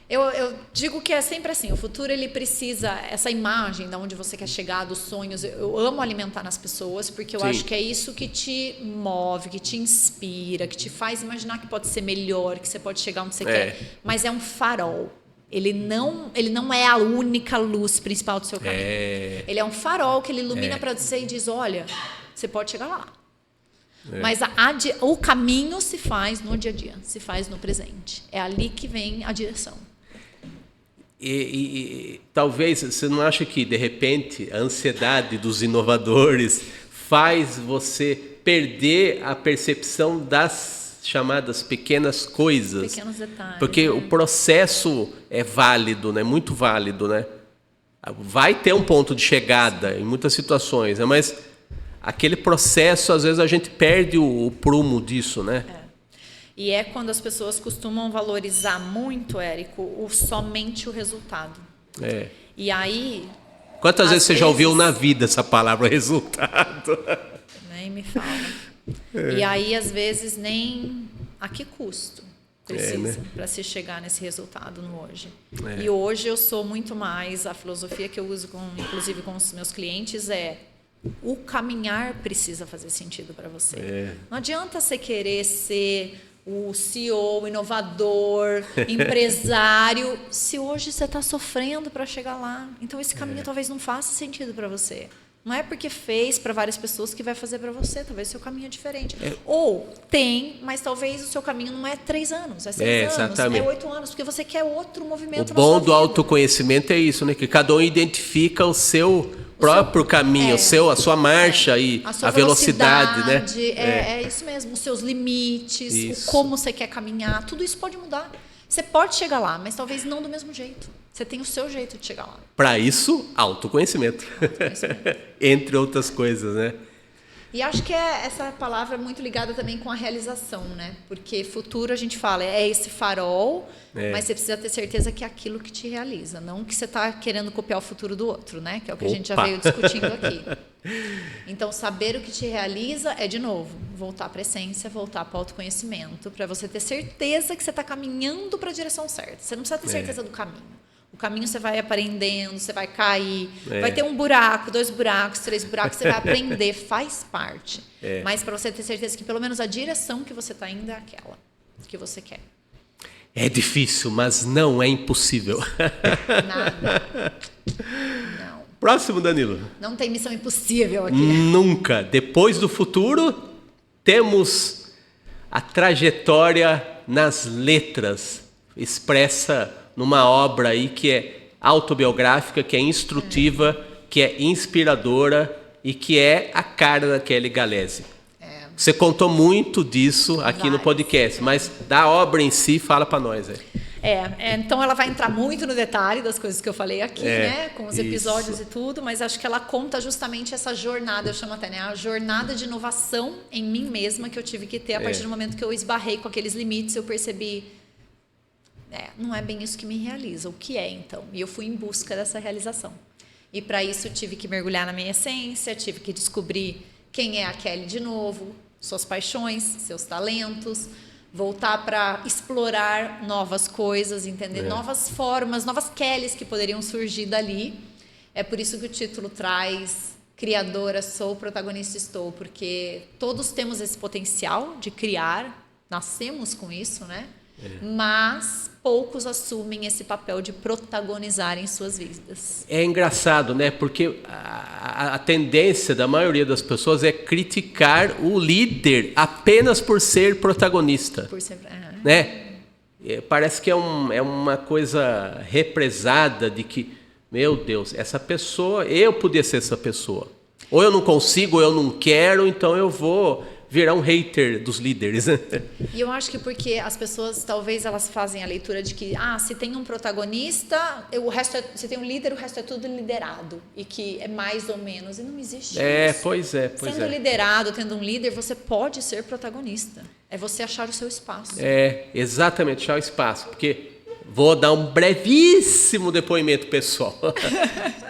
Speaker 2: Eu digo que é sempre assim, o futuro ele precisa, essa imagem de onde você quer chegar, dos sonhos, eu amo alimentar nas pessoas, porque eu acho que é isso que te move, que te inspira, que te faz imaginar que pode ser melhor, que você pode chegar onde você quer, mas é um farol. Ele não é a única luz principal do seu caminho. Ele é um farol que ele ilumina para você e diz, olha, você pode chegar lá. Mas o caminho se faz no dia a dia, se faz no presente. É ali que vem a direção.
Speaker 1: E talvez você não acha que, de repente, a ansiedade dos inovadores faz você perder a percepção das chamadas pequenas coisas?
Speaker 2: Pequenos detalhes.
Speaker 1: Porque o processo é válido, né? Muito válido, né? Vai ter um ponto de chegada em muitas situações, né? Mas aquele processo, às vezes, a gente perde o prumo disso, né?
Speaker 2: E é quando as pessoas costumam valorizar muito, Érico, somente o resultado. E aí...
Speaker 1: Quantas vezes você já ouviu na vida essa palavra resultado?
Speaker 2: Nem me fala. E aí, às vezes, nem a que custo precisa para se chegar nesse resultado no hoje. E hoje eu sou muito mais... A filosofia que eu uso, inclusive com os meus clientes, o caminhar precisa fazer sentido para você. Não adianta você querer ser o CEO, inovador, empresário, se hoje você está sofrendo para chegar lá. Então, esse caminho talvez não faça sentido para você. Não é porque fez para várias pessoas que vai fazer para você. Talvez o seu caminho é diferente. Ou tem, mas talvez o seu caminho não é 3 anos, é 6 anos,
Speaker 1: exatamente.
Speaker 2: é 8 anos, porque você quer outro movimento
Speaker 1: na sua vida. O bom do autoconhecimento é isso, né? Que cada um identifica o seu próprio caminho, a sua marcha e a velocidade, né?
Speaker 2: É isso mesmo, os seus limites, como você quer caminhar, tudo isso pode mudar. Você pode chegar lá, mas talvez não do mesmo jeito. Você tem o seu jeito de chegar lá.
Speaker 1: Para isso, autoconhecimento. Entre outras coisas, né?
Speaker 2: E acho que essa palavra é muito ligada também com a realização, né? Porque futuro a gente fala, é esse farol, mas você precisa ter certeza que é aquilo que te realiza, não que você está querendo copiar o futuro do outro, né? Que é o que a gente já veio discutindo aqui. Então, saber o que te realiza é, de novo, voltar para a essência, voltar para o autoconhecimento, para você ter certeza que você está caminhando para a direção certa. Você não precisa ter certeza do caminho. O caminho você vai aprendendo, você vai cair, vai ter um buraco, 2 buracos, 3 buracos, você vai aprender, faz parte. Mas para você ter certeza que pelo menos a direção que você está indo é aquela que você quer.
Speaker 1: É difícil, mas não é impossível.
Speaker 2: Nada. Não.
Speaker 1: Próximo, Danilo.
Speaker 2: Não tem missão impossível aqui.
Speaker 1: Nunca. Depois do futuro, temos a trajetória nas letras expressa numa obra aí que é autobiográfica, que é instrutiva, que é inspiradora e que é a cara da Kelly Gallese. Você contou muito disso aqui no podcast, mas da obra em si, fala para nós.
Speaker 2: Então ela vai entrar muito no detalhe das coisas que eu falei aqui, né? Com os episódios e tudo, mas acho que ela conta justamente essa jornada, eu chamo até, né? A jornada de inovação em mim mesma que eu tive que ter a partir do momento que eu esbarrei com aqueles limites, eu percebi... não é bem isso que me realiza. O que é, então? E eu fui em busca dessa realização. E para isso eu tive que mergulhar na minha essência, tive que descobrir quem é a Kelly de novo, suas paixões, seus talentos, voltar para explorar novas coisas, entender novas formas, novas Kellys que poderiam surgir dali. É por isso que o título traz criadora sou, protagonista estou, porque todos temos esse potencial de criar, nascemos com isso, né? Mas poucos assumem esse papel de protagonizar em suas vidas.
Speaker 1: É engraçado, né? Porque a tendência da maioria das pessoas é criticar o líder apenas por ser protagonista.
Speaker 2: Por ser,
Speaker 1: né? Parece que é uma coisa represada de que, meu Deus, essa pessoa, eu podia ser essa pessoa. Ou eu não consigo, ou eu não quero, então eu vou virar um hater dos líderes.
Speaker 2: E eu acho que porque as pessoas, talvez elas fazem a leitura de que, se tem um protagonista, se tem um líder, o resto é tudo liderado. E que é mais ou menos, e não existe isso.
Speaker 1: Pois é.
Speaker 2: Sendo liderado, tendo um líder, você pode ser protagonista. É você achar o seu espaço.
Speaker 1: Exatamente, achar o espaço. Porque vou dar um brevíssimo depoimento pessoal.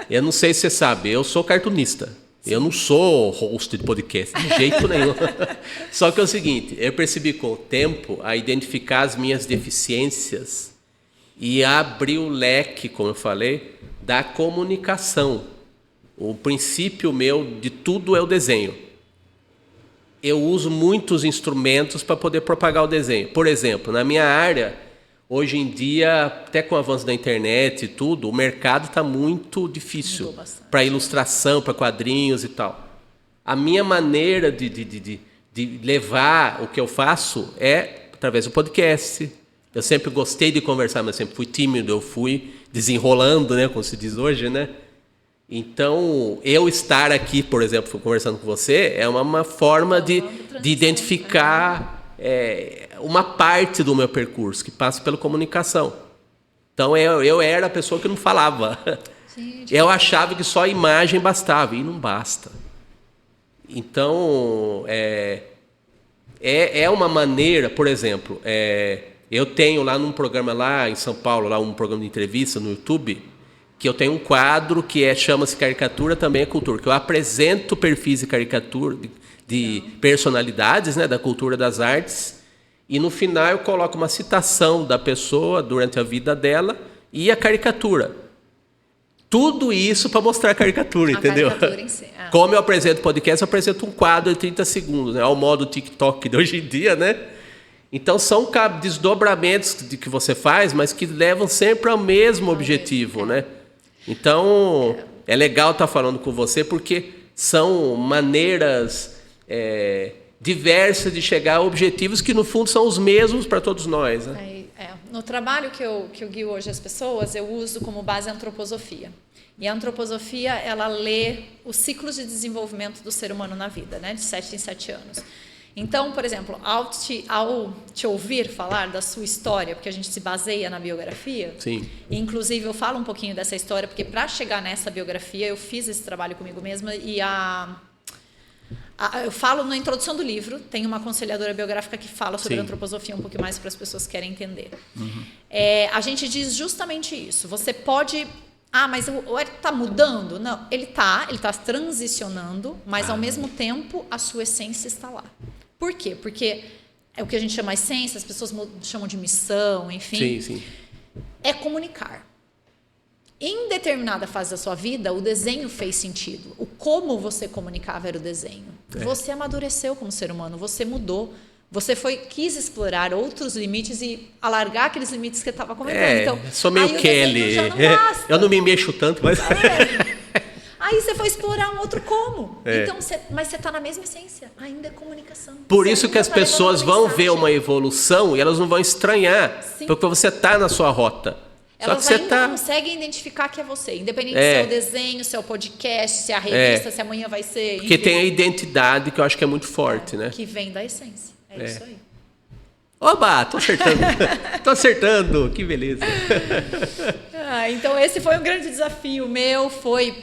Speaker 1: Eu não sei se você sabe, eu sou cartunista. Eu não sou host de podcast, de jeito nenhum. Só que é o seguinte, eu percebi com o tempo a identificar as minhas deficiências e abrir o leque, como eu falei, da comunicação. O princípio meu de tudo é o desenho. Eu uso muitos instrumentos para poder propagar o desenho. Por exemplo, na minha área, hoje em dia, até com o avanço da internet e tudo, o mercado está muito difícil para ilustração, para quadrinhos e tal. A minha maneira de levar o que eu faço é através do podcast. Eu sempre gostei de conversar, mas sempre fui tímido, eu fui desenrolando, né, como se diz hoje, né? Então, eu estar aqui, por exemplo, conversando com você, é uma forma de identificar uma parte do meu percurso, que passa pela comunicação. Então, eu era a pessoa que não falava. Gente, eu achava que só a imagem bastava, e não basta. Então, é uma maneira, por exemplo, eu tenho lá num programa lá em São Paulo, lá um programa de entrevista no YouTube, que eu tenho um quadro que chama-se Caricatura Também é Cultura, que eu apresento perfis de caricatura, de personalidades, né, da cultura das artes, e no final eu coloco uma citação da pessoa durante a vida dela e a caricatura. Tudo isso para mostrar a caricatura, entendeu?
Speaker 2: Caricatura em si.
Speaker 1: Como eu apresento podcast, eu apresento um quadro de 30 segundos, né, ao modo TikTok de hoje em dia, né? Então são desdobramentos que você faz, mas que levam sempre ao mesmo objetivo, né? Então é legal estar falando com você, porque são maneiras diversas de chegar a objetivos que no fundo são os mesmos para todos nós, né?
Speaker 2: No trabalho que eu guio hoje as pessoas, eu uso como base a antroposofia. E a antroposofia, ela lê os ciclos de desenvolvimento do ser humano na vida, né? De 7 em 7 anos. Então, por exemplo, ao te ouvir falar da sua história, porque a gente se baseia na biografia,
Speaker 1: sim.
Speaker 2: E inclusive eu falo um pouquinho dessa história, porque para chegar nessa biografia eu fiz esse trabalho comigo mesma e eu falo na introdução do livro, tem uma aconselhadora biográfica que fala sobre a antroposofia um pouco mais para as pessoas que querem entender. Uhum. A gente diz justamente isso. Você pode... mas o Eric está mudando? Não, ele está transicionando, mas ao mesmo tempo a sua essência está lá. Por quê? Porque é o que a gente chama de essência, as pessoas chamam de missão, enfim.
Speaker 1: Sim, sim.
Speaker 2: É comunicar. Em determinada fase da sua vida, o desenho fez sentido. O como você comunicava era o desenho. Você amadureceu como ser humano, você mudou. Você quis explorar outros limites e alargar aqueles limites que você estava comentando. Então,
Speaker 1: sou meio Kelly.
Speaker 2: Já não basta.
Speaker 1: Eu não me mexo tanto, mas...
Speaker 2: Aí você foi explorar um outro como. Então, mas você está na mesma essência. Ainda é comunicação.
Speaker 1: Por isso que as pessoas vão ver uma evolução e elas não vão estranhar. Sim. Porque você está na sua rota.
Speaker 2: Elas
Speaker 1: Só que
Speaker 2: ainda conseguem identificar que é você. Independente se é o desenho, se é o podcast, se é a revista, se amanhã vai ser...
Speaker 1: Porque tem a identidade que eu acho que é muito forte, né?
Speaker 2: Que vem da essência. É isso aí.
Speaker 1: Oba, tô acertando. Tô acertando, que beleza.
Speaker 2: Então esse foi um grande desafio meu,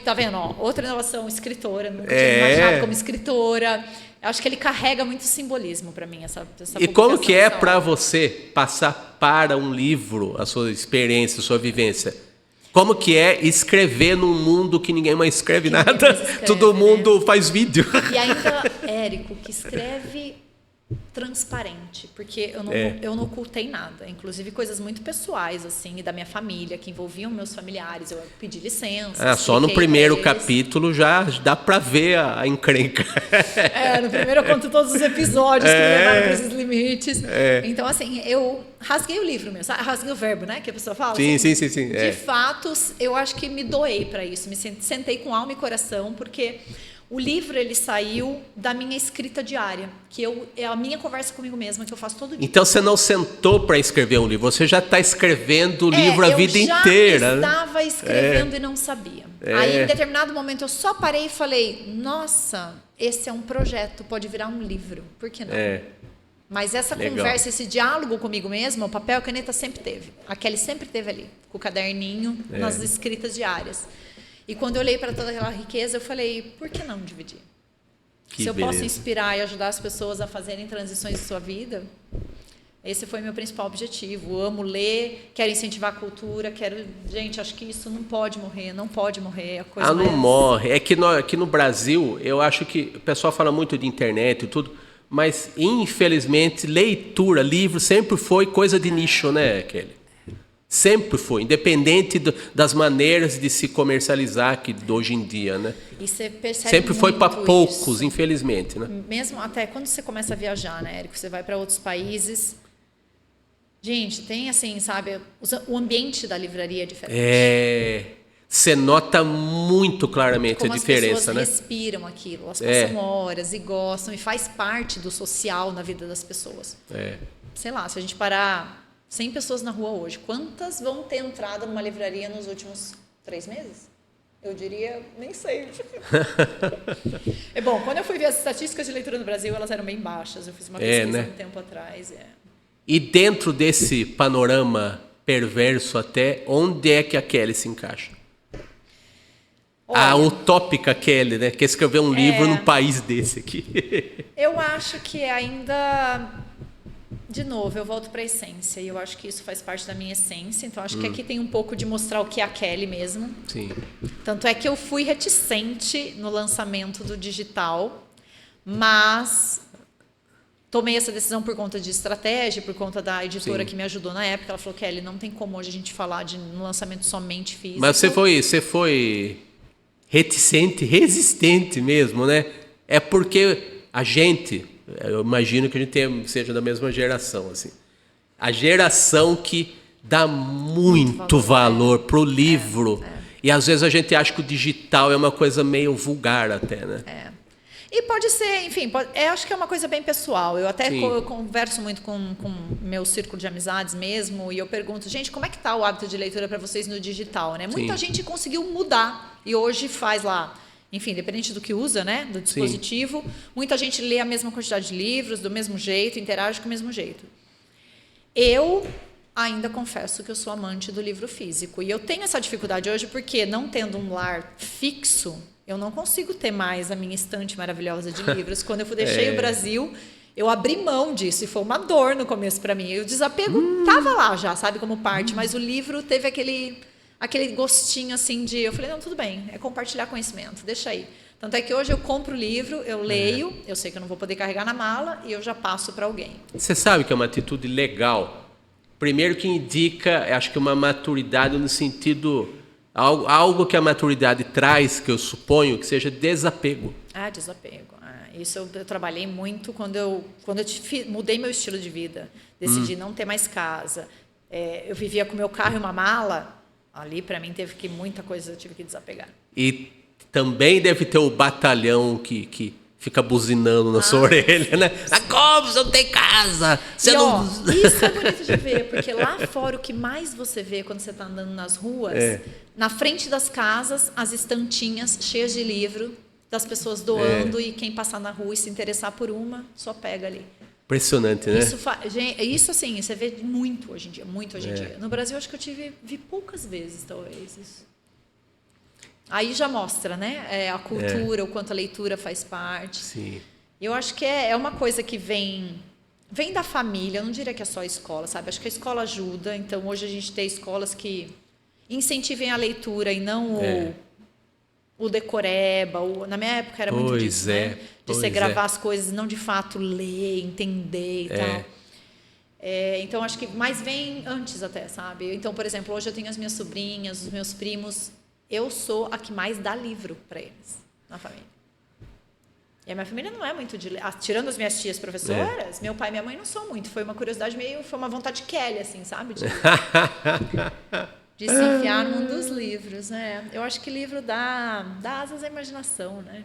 Speaker 2: tá vendo, outra inovação, escritora, nunca tinha me imaginado como escritora. Eu acho que ele carrega muito simbolismo para mim, essa
Speaker 1: E como que é para você passar para um livro a sua experiência, a sua vivência? Como que é escrever num mundo que ninguém mais escreve nada? Todo mundo faz vídeo.
Speaker 2: E ainda, Érico, que escreve transparente, porque eu não ocultei nada, inclusive coisas muito pessoais assim, e da minha família, que envolviam meus familiares, eu pedi licença.
Speaker 1: Só no primeiro capítulo já dá para ver a encrenca.
Speaker 2: No primeiro eu conto todos os episódios que me levaram para esses limites. Então, assim, eu rasguei o livro mesmo, rasguei o verbo, né, que a pessoa fala.
Speaker 1: Sim,
Speaker 2: assim,
Speaker 1: sim.
Speaker 2: De fato, eu acho que me doei para isso, me sentei com alma e coração, porque O livro, ele saiu da minha escrita diária, que é a minha conversa comigo mesma, que eu faço todo dia.
Speaker 1: Então você não sentou para escrever um livro, você já está escrevendo o livro a vida inteira.
Speaker 2: Eu já estava escrevendo e não sabia. Aí, em determinado momento, eu só parei e falei, nossa, esse é um projeto, pode virar um livro, por que não? Mas essa conversa, esse diálogo comigo mesma, o papel e a caneta sempre teve. A Kelly sempre teve ali, com o caderninho, nas escritas diárias. E quando eu olhei para toda aquela riqueza, eu falei, por que não dividir? Se eu posso inspirar e ajudar as pessoas a fazerem transições de sua vida, esse foi meu principal objetivo. Eu amo ler, quero incentivar a cultura, gente, acho que isso não pode morrer, não pode morrer.
Speaker 1: Não morre. É que aqui no Brasil, eu acho que o pessoal fala muito de internet e tudo, mas infelizmente leitura, livro sempre foi coisa de nicho, né, Kelly? Sempre foi, independente das maneiras de se comercializar que hoje em dia, né?
Speaker 2: E você percebe
Speaker 1: sempre foi para poucos,
Speaker 2: isso.
Speaker 1: Infelizmente, né?
Speaker 2: Mesmo até quando você começa a viajar, né, Érico? Você vai para outros países. Gente, tem assim, sabe? O ambiente da livraria é diferente.
Speaker 1: Você nota muito claramente
Speaker 2: como
Speaker 1: a diferença,
Speaker 2: as pessoas
Speaker 1: né?
Speaker 2: respiram aquilo, elas passam horas e gostam, e faz parte do social na vida das pessoas. Sei lá, se a gente parar 100 pessoas na rua hoje, quantas vão ter entrado numa livraria nos últimos 3 meses? Eu diria, nem sei. Bom, quando eu fui ver as estatísticas de leitura no Brasil, elas eram bem baixas. Eu fiz uma pesquisa um tempo atrás.
Speaker 1: E dentro desse panorama perverso até, onde é que a Kelly se encaixa? Olha, a utópica Kelly, né? Que escreveu um livro num país desse aqui.
Speaker 2: Eu acho que ainda... De novo, eu volto para a essência, e eu acho que isso faz parte da minha essência, então acho que aqui tem um pouco de mostrar o que é a Kelly mesmo.
Speaker 1: Sim.
Speaker 2: Tanto é que eu fui reticente no lançamento do digital, mas tomei essa decisão por conta de estratégia, por conta da editora que me ajudou na época. Ela falou, Kelly, não tem como hoje a gente falar de um lançamento somente físico.
Speaker 1: Mas você foi reticente, resistente mesmo, né? É porque a gente... Eu imagino que a gente seja da mesma geração, assim. A geração que dá muito valor pro livro. E às vezes a gente acha que o digital é uma coisa meio vulgar até, né?
Speaker 2: E pode ser, enfim, acho que é uma coisa bem pessoal. Eu até converso muito com meu círculo de amizades mesmo, e eu pergunto, gente, como é que tá o hábito de leitura para vocês no digital, né? Muita gente conseguiu mudar e hoje faz lá... Enfim, independente do que usa, né, do dispositivo, muita gente lê a mesma quantidade de livros, do mesmo jeito, interage com o mesmo jeito. Eu ainda confesso que eu sou amante do livro físico. E eu tenho essa dificuldade hoje porque, não tendo um lar fixo, eu não consigo ter mais a minha estante maravilhosa de livros. Quando eu deixei o Brasil, eu abri mão disso. E foi uma dor no começo para mim. E o desapego estava lá já, sabe, como parte. Mas o livro teve aquele gostinho assim de... Eu falei, não, tudo bem, é compartilhar conhecimento, deixa aí. Tanto é que hoje eu compro o livro, eu leio, eu sei que eu não vou poder carregar na mala e eu já passo para alguém.
Speaker 1: Você sabe que é uma atitude legal. Primeiro que indica, acho que uma maturidade no sentido... Algo que a maturidade traz, que eu suponho que seja desapego.
Speaker 2: Desapego. Isso eu trabalhei muito quando eu mudei meu estilo de vida. Decidi não ter mais casa. Eu vivia com meu carro e uma mala... Ali, para mim, muita coisa eu tive que desapegar. E
Speaker 1: também deve ter o batalhão que fica buzinando na sua orelha, né? Como você não tem casa? Você não...
Speaker 2: Isso é bonito de ver, porque lá fora o que mais você vê quando você está andando nas ruas, na frente das casas, as estantinhas cheias de livro, das pessoas doando, e quem passar na rua e se interessar por uma, só pega ali.
Speaker 1: Impressionante, né?
Speaker 2: Isso assim, você vê muito hoje em dia, No Brasil, acho que eu vi poucas vezes, talvez, isso. Aí já mostra, né? A cultura, o quanto a leitura faz parte.
Speaker 1: Sim.
Speaker 2: Eu acho que é uma coisa que vem da família, eu não diria que é só a escola, sabe? Acho que a escola ajuda, então hoje a gente tem escolas que incentivem a leitura e não o decoreba, na minha época era muito disso, né? De você gravar as coisas, não de fato ler, entender e tal. Então, acho que mais vem antes até, sabe? Então, por exemplo, hoje eu tenho as minhas sobrinhas, os meus primos, eu sou a que mais dá livro para eles, na família. E a minha família não é muito de ler. Tirando as minhas tias professoras, meu pai e minha mãe não são muito. Foi uma curiosidade foi uma vontade Kelly, assim, sabe? De se enfiar num dos livros, né? Eu acho que livro dá asas à imaginação, né?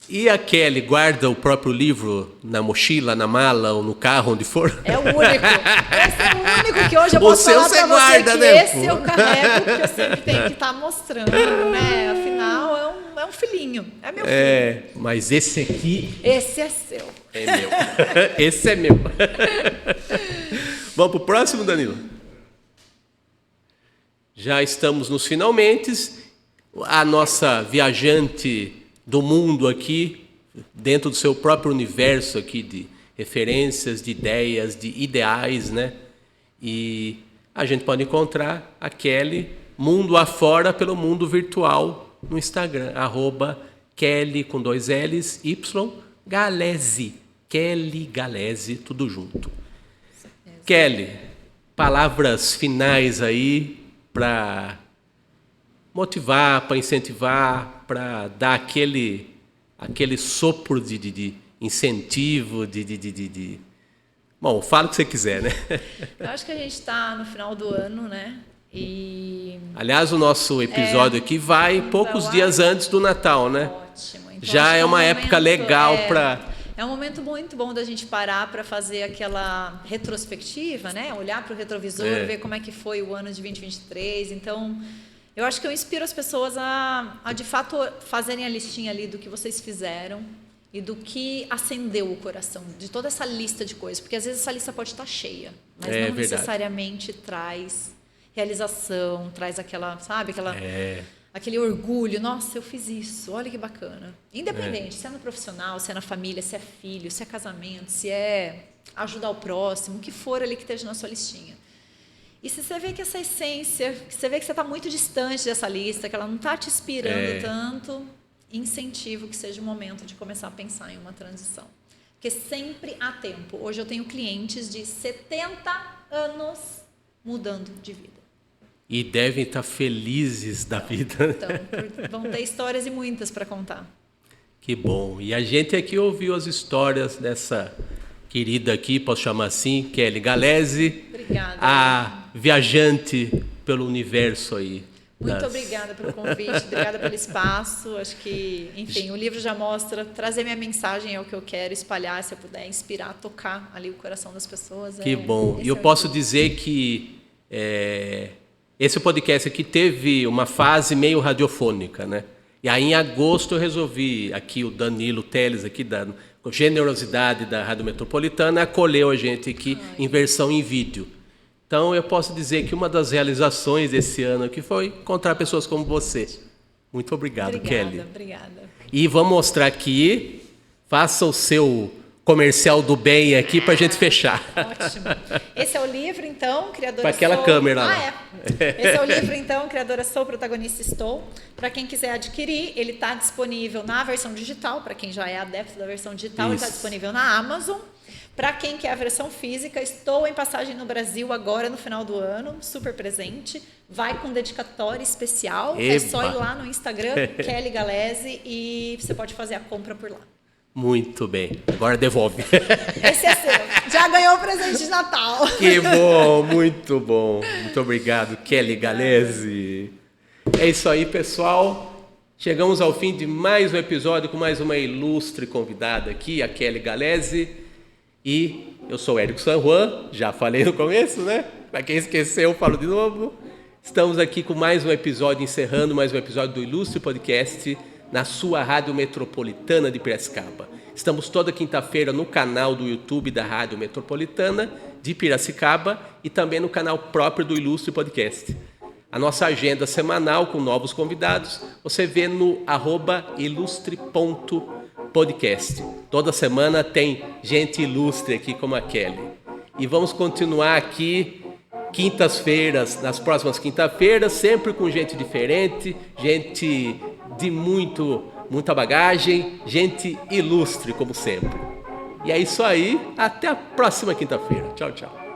Speaker 1: E a Kelly guarda o próprio livro na mochila, na mala ou no carro, onde for?
Speaker 2: É o único. Esse é o único que hoje eu posso falar pra você que
Speaker 1: né,
Speaker 2: esse eu carrego, porque eu sempre tenho que estar mostrando, né? Afinal, é um filhinho. É meu filho.
Speaker 1: Mas esse aqui...
Speaker 2: Esse é seu.
Speaker 1: É meu. Esse é meu. Vamos pro próximo, Danilo? Já estamos nos finalmente. A nossa viajante do mundo aqui, dentro do seu próprio universo aqui de referências, de ideias, de ideais, né? E a gente pode encontrar a Kelly mundo afora pelo mundo virtual no Instagram, @Kelly com 2 L's, Y, Galese, Kelly Galese, tudo junto. Kelly, palavras finais aí para motivar, para incentivar, para dar aquele sopro de incentivo, Bom, fala o que você quiser, né?
Speaker 2: Eu acho que a gente está no final do ano, né? E...
Speaker 1: Aliás, o nosso episódio aqui vai poucos dias antes do Natal, né?
Speaker 2: Ótimo. Então,
Speaker 1: já é uma época legal para...
Speaker 2: É um momento muito bom da gente parar para fazer aquela retrospectiva, né? Olhar para o retrovisor, ver como é que foi o ano de 2023. Então... eu acho que eu inspiro as pessoas a de fato fazerem a listinha ali do que vocês fizeram e do que acendeu o coração, de toda essa lista de coisas, porque às vezes essa lista pode estar cheia, mas não necessariamente traz realização, traz aquela, sabe, aquele orgulho, nossa, eu fiz isso, olha que bacana. Independente, se é no profissional, se é na família, se é filho, se é casamento, se é ajudar o próximo, o que for ali que esteja na sua listinha. E se você vê que essa essência, que você vê que você está muito distante dessa lista, que ela não está te inspirando tanto, incentivo que seja o momento de começar a pensar em uma transição. Porque sempre há tempo. Hoje eu tenho clientes de 70 anos mudando de vida.
Speaker 1: E devem estar felizes da vida.
Speaker 2: Então, vão ter histórias e muitas para contar.
Speaker 1: Que bom. E a gente aqui ouviu as histórias dessa querida aqui, posso chamar assim, Kelly Galese.
Speaker 2: Obrigada.
Speaker 1: A viajante pelo universo aí.
Speaker 2: Muito obrigada pelo convite, obrigada pelo espaço. Acho que, enfim, o livro já mostra, trazer minha mensagem é o que eu quero, espalhar, se eu puder, inspirar, tocar ali o coração das pessoas.
Speaker 1: Que bom. E eu posso dizer que esse podcast aqui teve uma fase meio radiofônica, né? E aí, em agosto, eu resolvi, aqui o Danilo Teles, aqui da generosidade da Rádio Metropolitana, acolheu a gente aqui em versão em vídeo. Então, eu posso dizer que uma das realizações desse ano aqui foi encontrar pessoas como você. Muito obrigado, Kelly.
Speaker 2: Obrigada.
Speaker 1: E vamos mostrar aqui, faça o seu comercial do bem aqui para a gente fechar.
Speaker 2: Ótimo. Esse é o livro, então, Criadora
Speaker 1: Para aquela câmera lá.
Speaker 2: Esse é o livro, então, Criadora Sou, Protagonista Estou. Para quem quiser adquirir, ele está disponível na versão digital, para quem já é adepto da versão digital, ele está disponível na Amazon. Para quem quer a versão física, estou em passagem no Brasil agora no final do ano, super presente. Vai com dedicatória especial.
Speaker 1: Eba.
Speaker 2: É só ir lá no Instagram, Kelly Galese, e você pode fazer a compra por lá.
Speaker 1: Muito bem. Agora devolve.
Speaker 2: Esse é seu. Já ganhou o presente de Natal.
Speaker 1: Que bom, muito bom. Muito obrigado, Kelly Galese. É isso aí, pessoal. Chegamos ao fim de mais um episódio com mais uma ilustre convidada aqui, a Kelly Galese. E eu sou o Érico San Juan, já falei no começo, né? Para quem esqueceu, eu falo de novo. Estamos aqui com mais um episódio, encerrando mais um episódio do Ilustre Podcast na sua Rádio Metropolitana de Piracicaba. Estamos toda quinta-feira no canal do YouTube da Rádio Metropolitana de Piracicaba e também no canal próprio do Ilustre Podcast. A nossa agenda semanal com novos convidados você vê no @ilustre.podcast. Toda semana tem gente ilustre aqui como a Kelly. E vamos continuar aqui quintas-feiras, nas próximas quinta-feiras, sempre com gente diferente, gente de muita bagagem, gente ilustre como sempre. E é isso aí, até a próxima quinta-feira. Tchau, tchau.